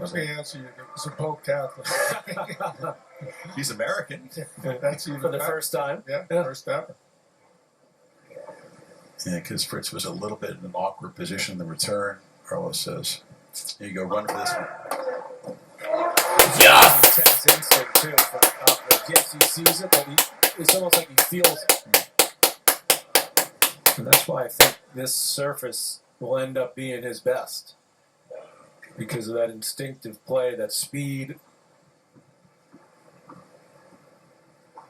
S1: Let me answer you. He's a Pope Catholic.
S2: He's American.
S1: That's even
S3: for the first time.
S1: Yeah, first ever.
S2: Yeah, because Fritz was a little bit in an awkward position in the return. Carlos says, "Here you go, run for this one."
S3: Yeah. Tennis instinct too. sees it, but it's almost like he feels it. And that's why I think this surface will end up being his best. Because of that instinctive play, that speed.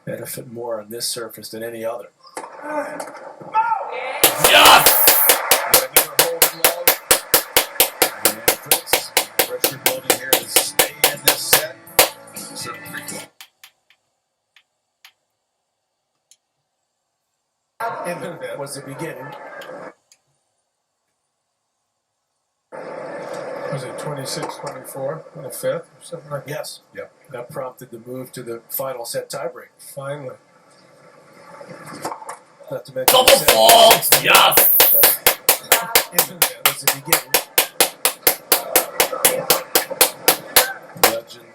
S3: Benefit more on this surface than any other.
S9: Yes!
S2: And Fritz, pressure building here to stay in this set. Certainly pretty cool.
S3: That was the beginning.
S1: Was it 26-24 in the fifth or something like that?
S3: Yes.
S2: Yep.
S3: That prompted the move to the final set tiebreak.
S1: Finally.
S3: Not to mention
S9: Double fault! Yes!
S3: That was the beginning. Legend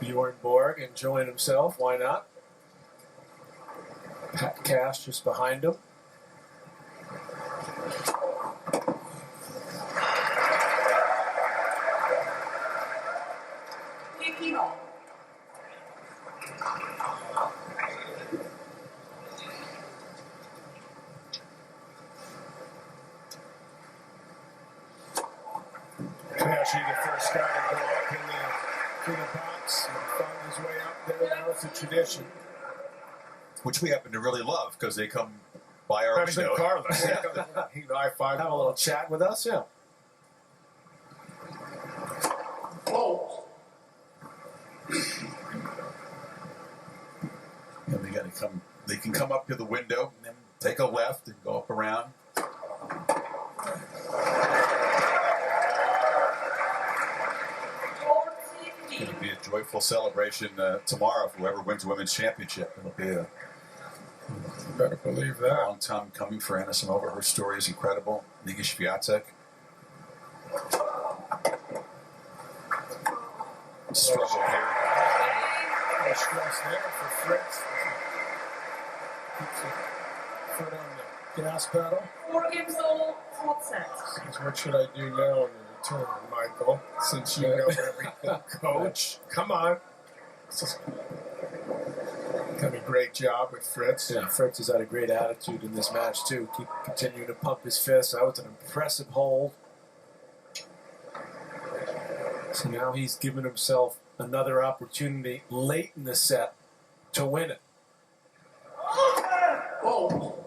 S3: Bjorn Borg enjoying himself. Why not? Pat Cash just behind him.
S1: Cash, the first guy to go up in the box and find his way up there. Now it's a tradition.
S2: Which we happen to really love because they come by our
S1: Better than
S2: window.
S1: Carlos. He high-fived.
S3: Have a little chat with us, yeah.
S4: Fault.
S2: And they got to come. They can come up to the window and then take a left and go up around. It's going to be a joyful celebration tomorrow for whoever wins the women's championship. It'll be a
S1: Better believe that.
S2: long time coming for Anna Samova. Her story is incredible. Nika Swiatek. Struggle here.
S1: No stress there for Fritz. Keeps the foot on the gas pedal.
S5: 4 games all, 4 sets.
S1: What should I do now in the return, Michael? Since you know everything, Coach. Come on. Done a great job with Fritz.
S3: Yeah, Fritz has had a great attitude in this match, too. Keep continuing to pump his fists. That was an impressive hold. So now he's given himself another opportunity late in the set to win it.
S4: Fault.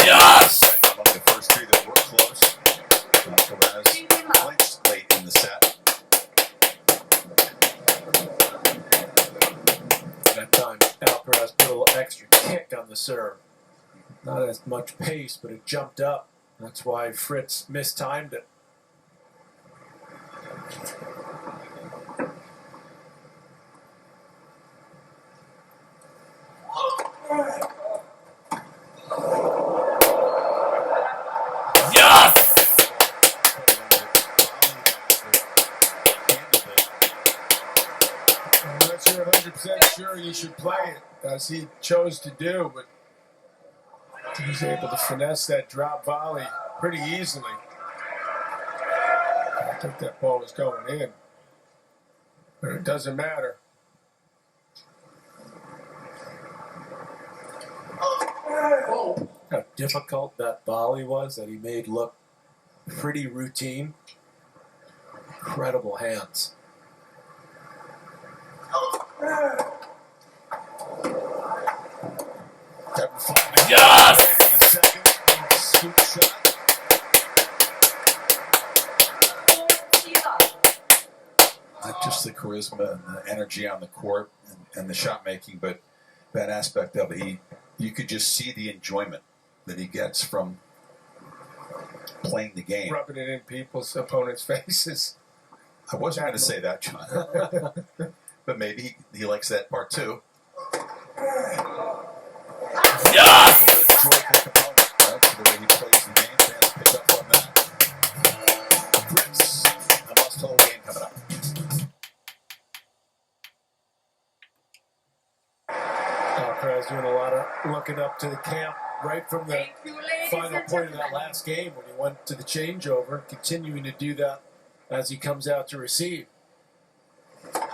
S9: Yes!
S2: Among the first three that were close. Alcaraz clinched late in the set.
S3: That time, Alcaraz put a little extra kick on the serve. Not as much pace, but it jumped up. That's why Fritz mistimed it.
S9: Yes!
S1: I'm not sure 100% sure you should play it, as he chose to do, but he was able to finesse that drop volley pretty easily. I think that ball was going in, but it doesn't matter.
S4: Fault.
S3: How difficult that volley was that he made look pretty routine. Incredible hands.
S9: Yes!
S2: Scoop shot. Not just the charisma and the energy on the court and the shot making, but that aspect of it. You could just see the enjoyment that he gets from playing the game.
S1: Rubbing it in people's opponents' faces.
S2: I wasn't going to say that, John. But maybe he likes that part too.
S9: Yes!
S2: He's a joyful component, right? The way he plays the game, fans pick up on that. Fritz, a must-hold game coming up.
S3: Alcaraz doing a lot of looking up to the camp right from the final point of that last game when he went to the changeover, continuing to do that as he comes out to receive.
S2: I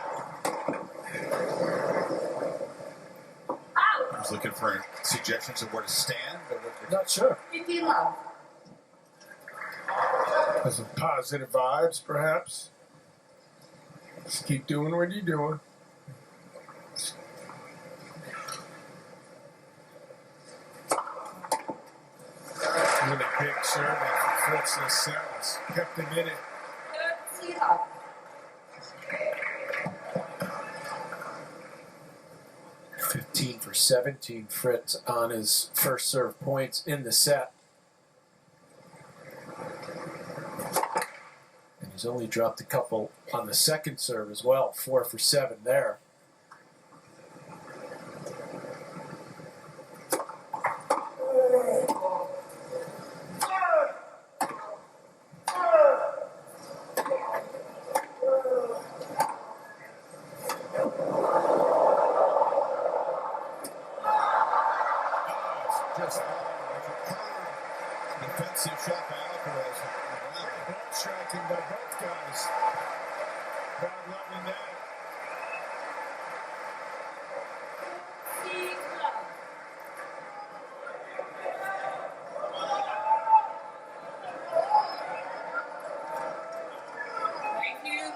S2: was looking for suggestions of where to stand. But
S3: not sure.
S1: Some positive vibes, perhaps. Just keep doing what you're doing. Really big serve for Fritz this set. Kept him in it.
S3: 15 for 17, Fritz on his first serve points in the set. And he's only dropped a couple on the second serve as well. 4 for 7 there.
S2: Defensive shot by Alcaraz.
S1: Ball striking by both guys. Crowd loving that.
S5: Thank you.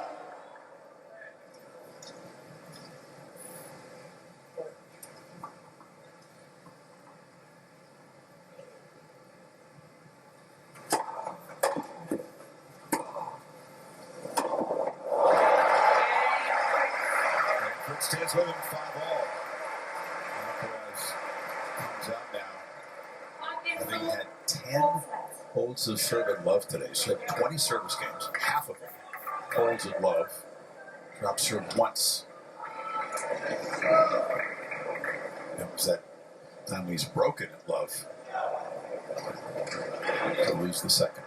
S2: Stands with him 5-all. Alcaraz comes out now. I think he had 10 holds of serve at love today. So 20 service games, half of them holds at love. Dropped serve once. That was that time he's broken at love. To lose the second.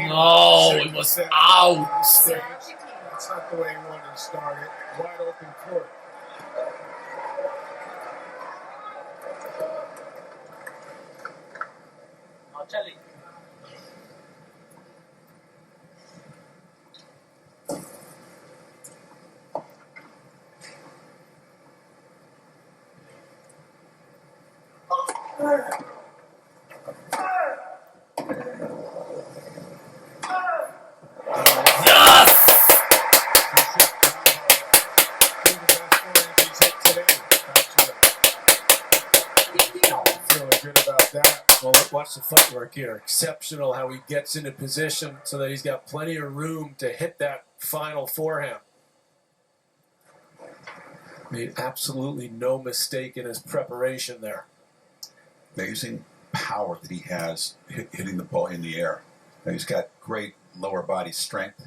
S9: No, it was out.
S1: That's not the way he wanted to start it. Wide open court.
S3: Watch the footwork here. Exceptional how he gets into position so that he's got plenty of room to hit that final forehand. Made absolutely no mistake in his preparation there.
S2: Amazing power that he has hitting the ball in the air. And he's got great lower body strength.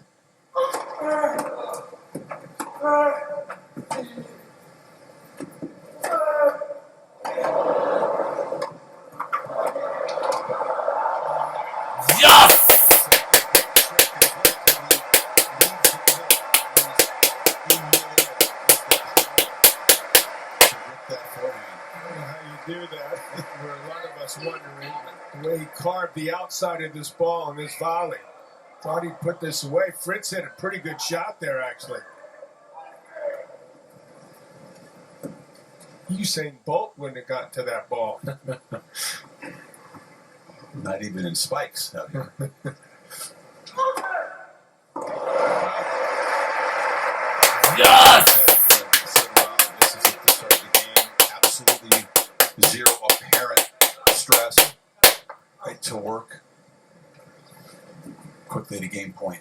S1: The way he carved the outside of this ball in this volley. Thought he'd put this away. Fritz hit a pretty good shot there, actually. Usain Bolt wouldn't have gotten to that ball.
S2: Not even in spikes out here.
S9: Yes!
S2: This is at the start of the game. Absolutely zero apparent stress. Right to work. Quickly to game point.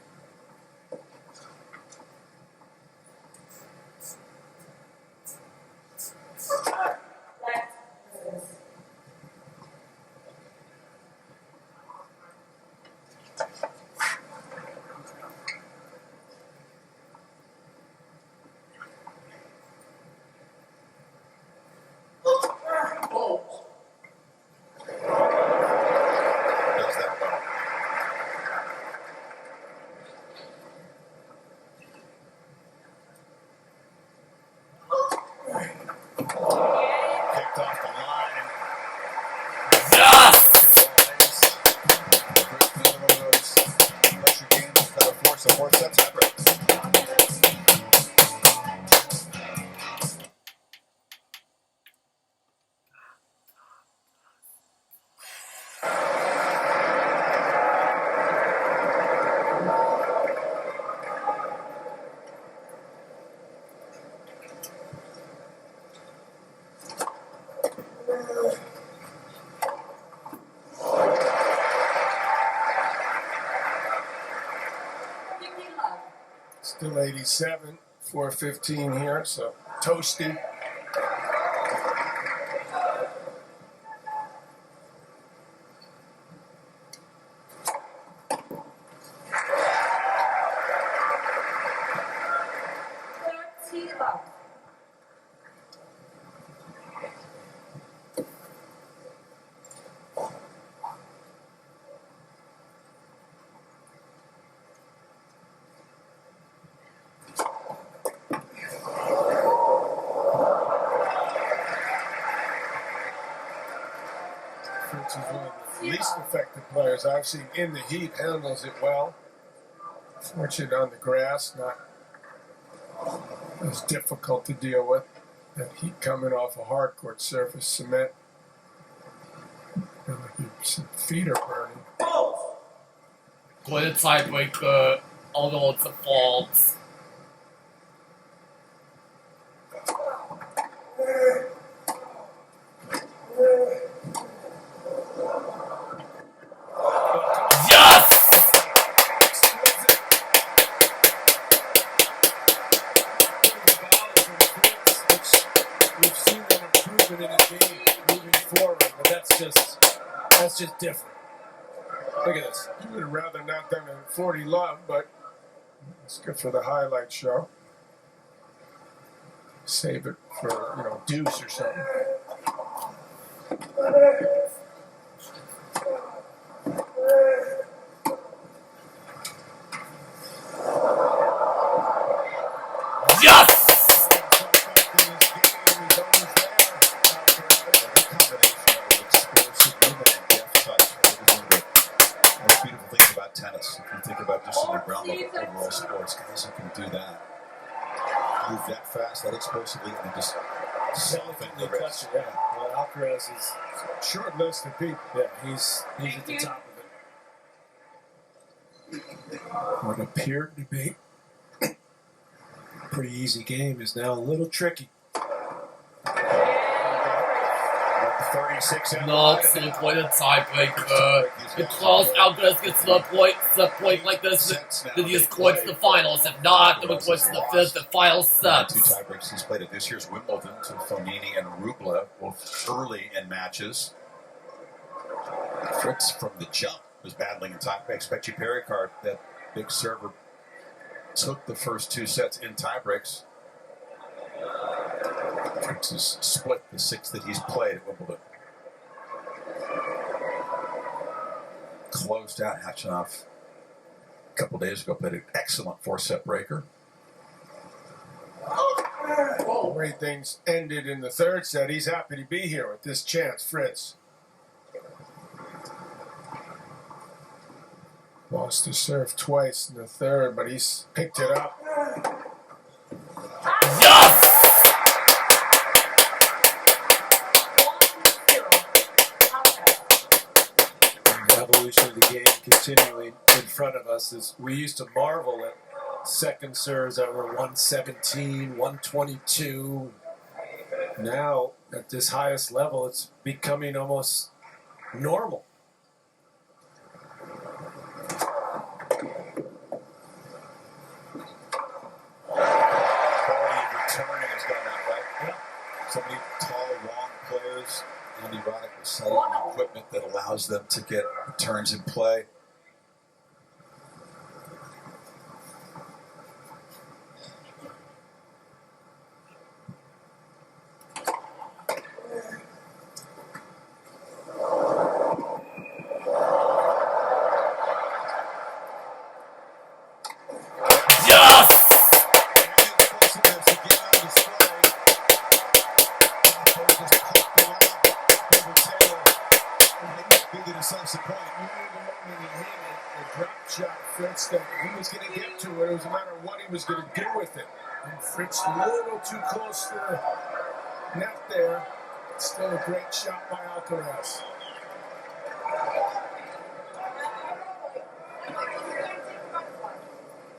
S1: Still 87, 4:15 here, so toasty. Fritz is one of the least effective players I've seen in the heat, handles it well. Fortunate on the grass, not as difficult to deal with. That heat coming off a hard court surface, cement. Feel like your feet are burning.
S9: Good tiebreaker, although it's a fault.
S3: We've seen an improvement in the game moving forward, but that's just different. Look at this.
S1: You would have rather not done a 40 love, but it's good for the highlight show. Save it for, deuce or something.
S2: Tennis. If you think about just in the realm of overall sports, guys who can do that, move that fast, that explosively, and just soften the wrist.
S3: Yeah. Well, Alcaraz is
S1: Short list of people.
S3: yeah, he's at the top of it. What appeared to be a pretty easy game is now a little tricky.
S2: 36
S9: Not so quite a tiebreaker. Because Alcaraz gets the point like this, then he escorts the finals. If not, then it goes to the fifth and final set.
S2: Two tiebreaks he's played at this year's Wimbledon to Fonini and Rublev, both early in matches. Fritz from the jump was battling in tiebreaks. Specchi Pericard, that big server, took the first two sets in tiebreaks. Fritz has split the six that he's played at Wimbledon. Closed out Hachinov a couple days ago, played an excellent four-set breaker.
S1: The way things ended in the third set, he's happy to be here with this chance, Fritz. Lost his serve twice in the third, but he's picked it up.
S3: The evolution of the game continuing in front of us is we used to marvel at second serves that were 117, 122. Now, at this highest level, it's becoming almost normal.
S2: Returning has gone out, right? Yeah. So many tall, long players. Andy Roddick was citing equipment that allows them to get returns in play.
S1: Fritz that he was going to get to it. It was a matter of what he was going to do with it. And Fritz a little too close to the net there. Still a great shot by Alcaraz.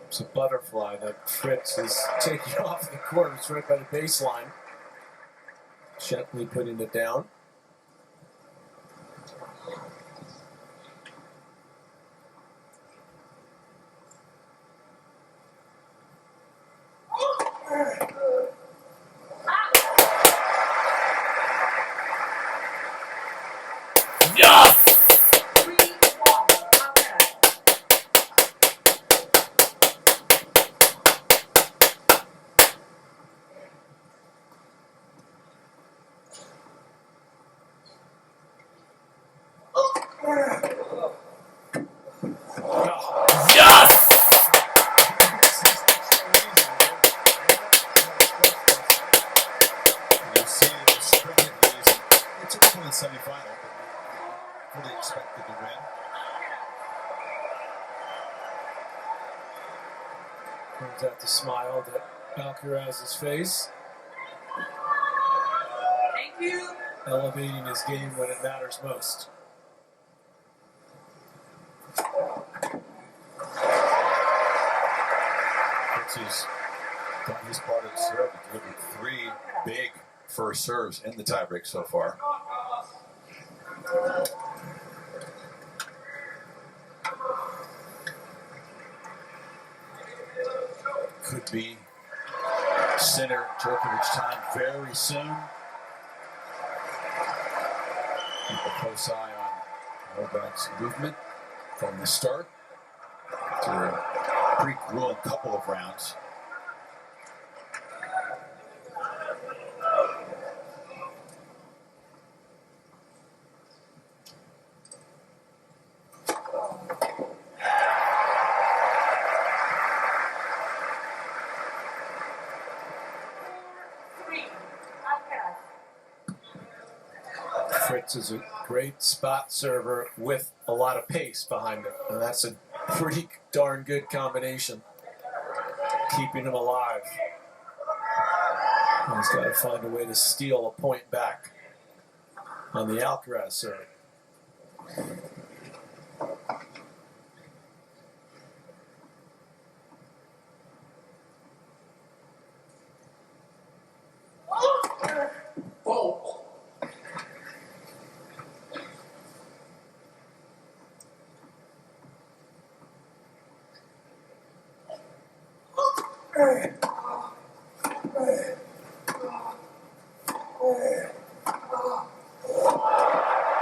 S3: It's a butterfly that Fritz is taking off the court. It's right by the baseline. Gently putting it down.
S2: semifinal, but fully expected to win.
S3: Brings out the smile to Alcaraz's face.
S5: Thank you.
S3: Elevating his game when it matters most.
S2: Fritz has done his part of the serve. He delivered 3 big first serves in the tiebreak so far. Could be Sinner Djokovic time very soon. Keep a close eye on Novak's movement from the start. After a pretty grueling couple of rounds.
S3: Fritz is a great spot server with a lot of pace behind him, and that's a pretty darn good combination, keeping him alive. And he's got to find a way to steal a point back on the Alcaraz serve.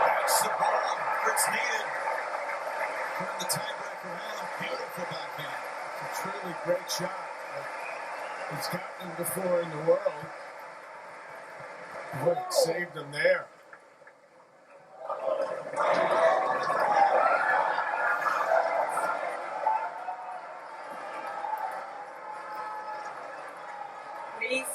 S2: That's the ball Fritz needed. Turn the tiebreak around. Beautiful backhand.
S1: It's a truly great shot. He's gotten them before in the world. Boy, it saved him there.
S5: Please.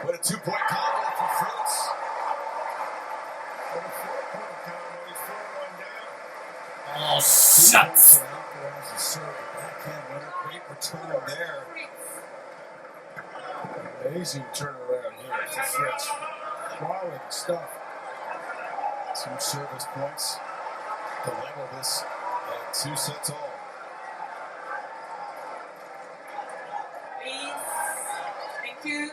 S2: What a 2-point combo for Fritz.
S1: What a 4-point combo. He's 4-1 down.
S9: Oh, shucks.
S2: Alcaraz's serve, backhand winner. Great return there.
S1: Amazing turnaround here for Fritz. Quality stuff.
S2: 2 service points to level this at 2 sets all.
S5: Please. Thank you.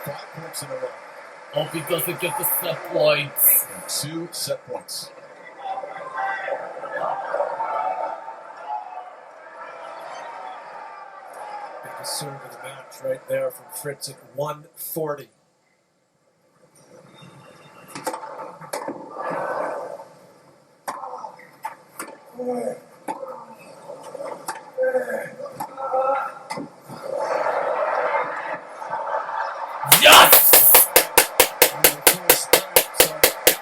S2: Five points in a row.
S9: Hope he doesn't get the set points.
S2: And 2 set points.
S3: Biggest serve of the match right there from Fritz at 140.
S9: Yes!
S1: On the full strength, so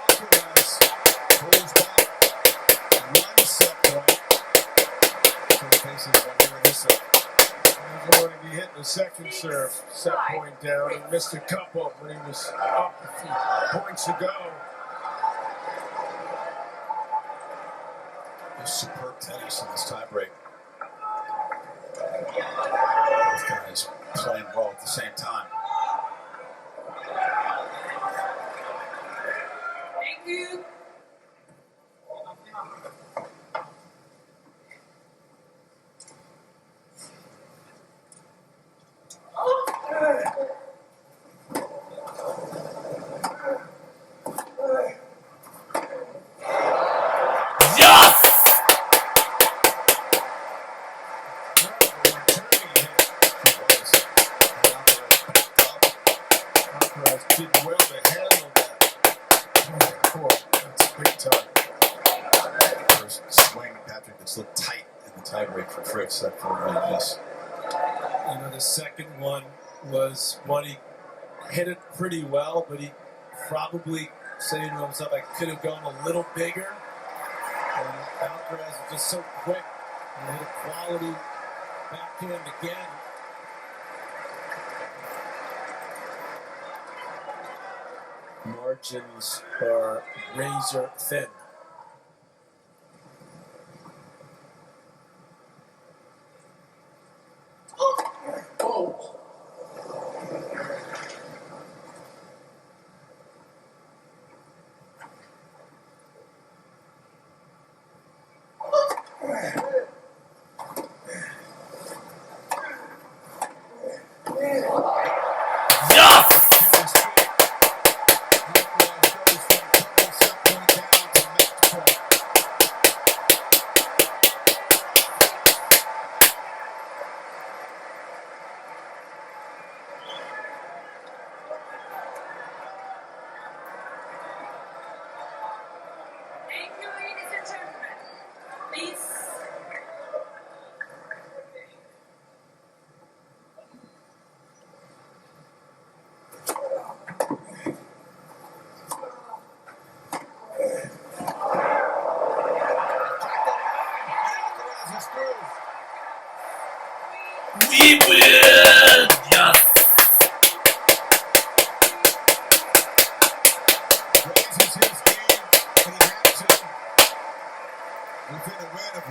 S1: Alcaraz pulls back 1 set point. So he faces one here this set. He's going to be hitting the second serve, set point down. He missed a couple when he was up a few points ago.
S2: Just superb tennis in this tiebreak. Both guys playing well at the same time.
S5: Thank you.
S9: Yes!
S1: did well to handle that. Cool. That's big time.
S2: First swing, Patrick, that's looked tight in the tiebreak for Fritz. That for miss.
S3: You know, the second one was one he hit it pretty well, but he probably saying to himself, I could have gone a little bigger. And Alcaraz is just so quick. And hit a quality backhand again. Margins are razor thin.
S4: Fault.
S5: Thank you, ladies and gentlemen. Please.
S9: We win! Yes!
S1: Raises his game, and he has it within a win of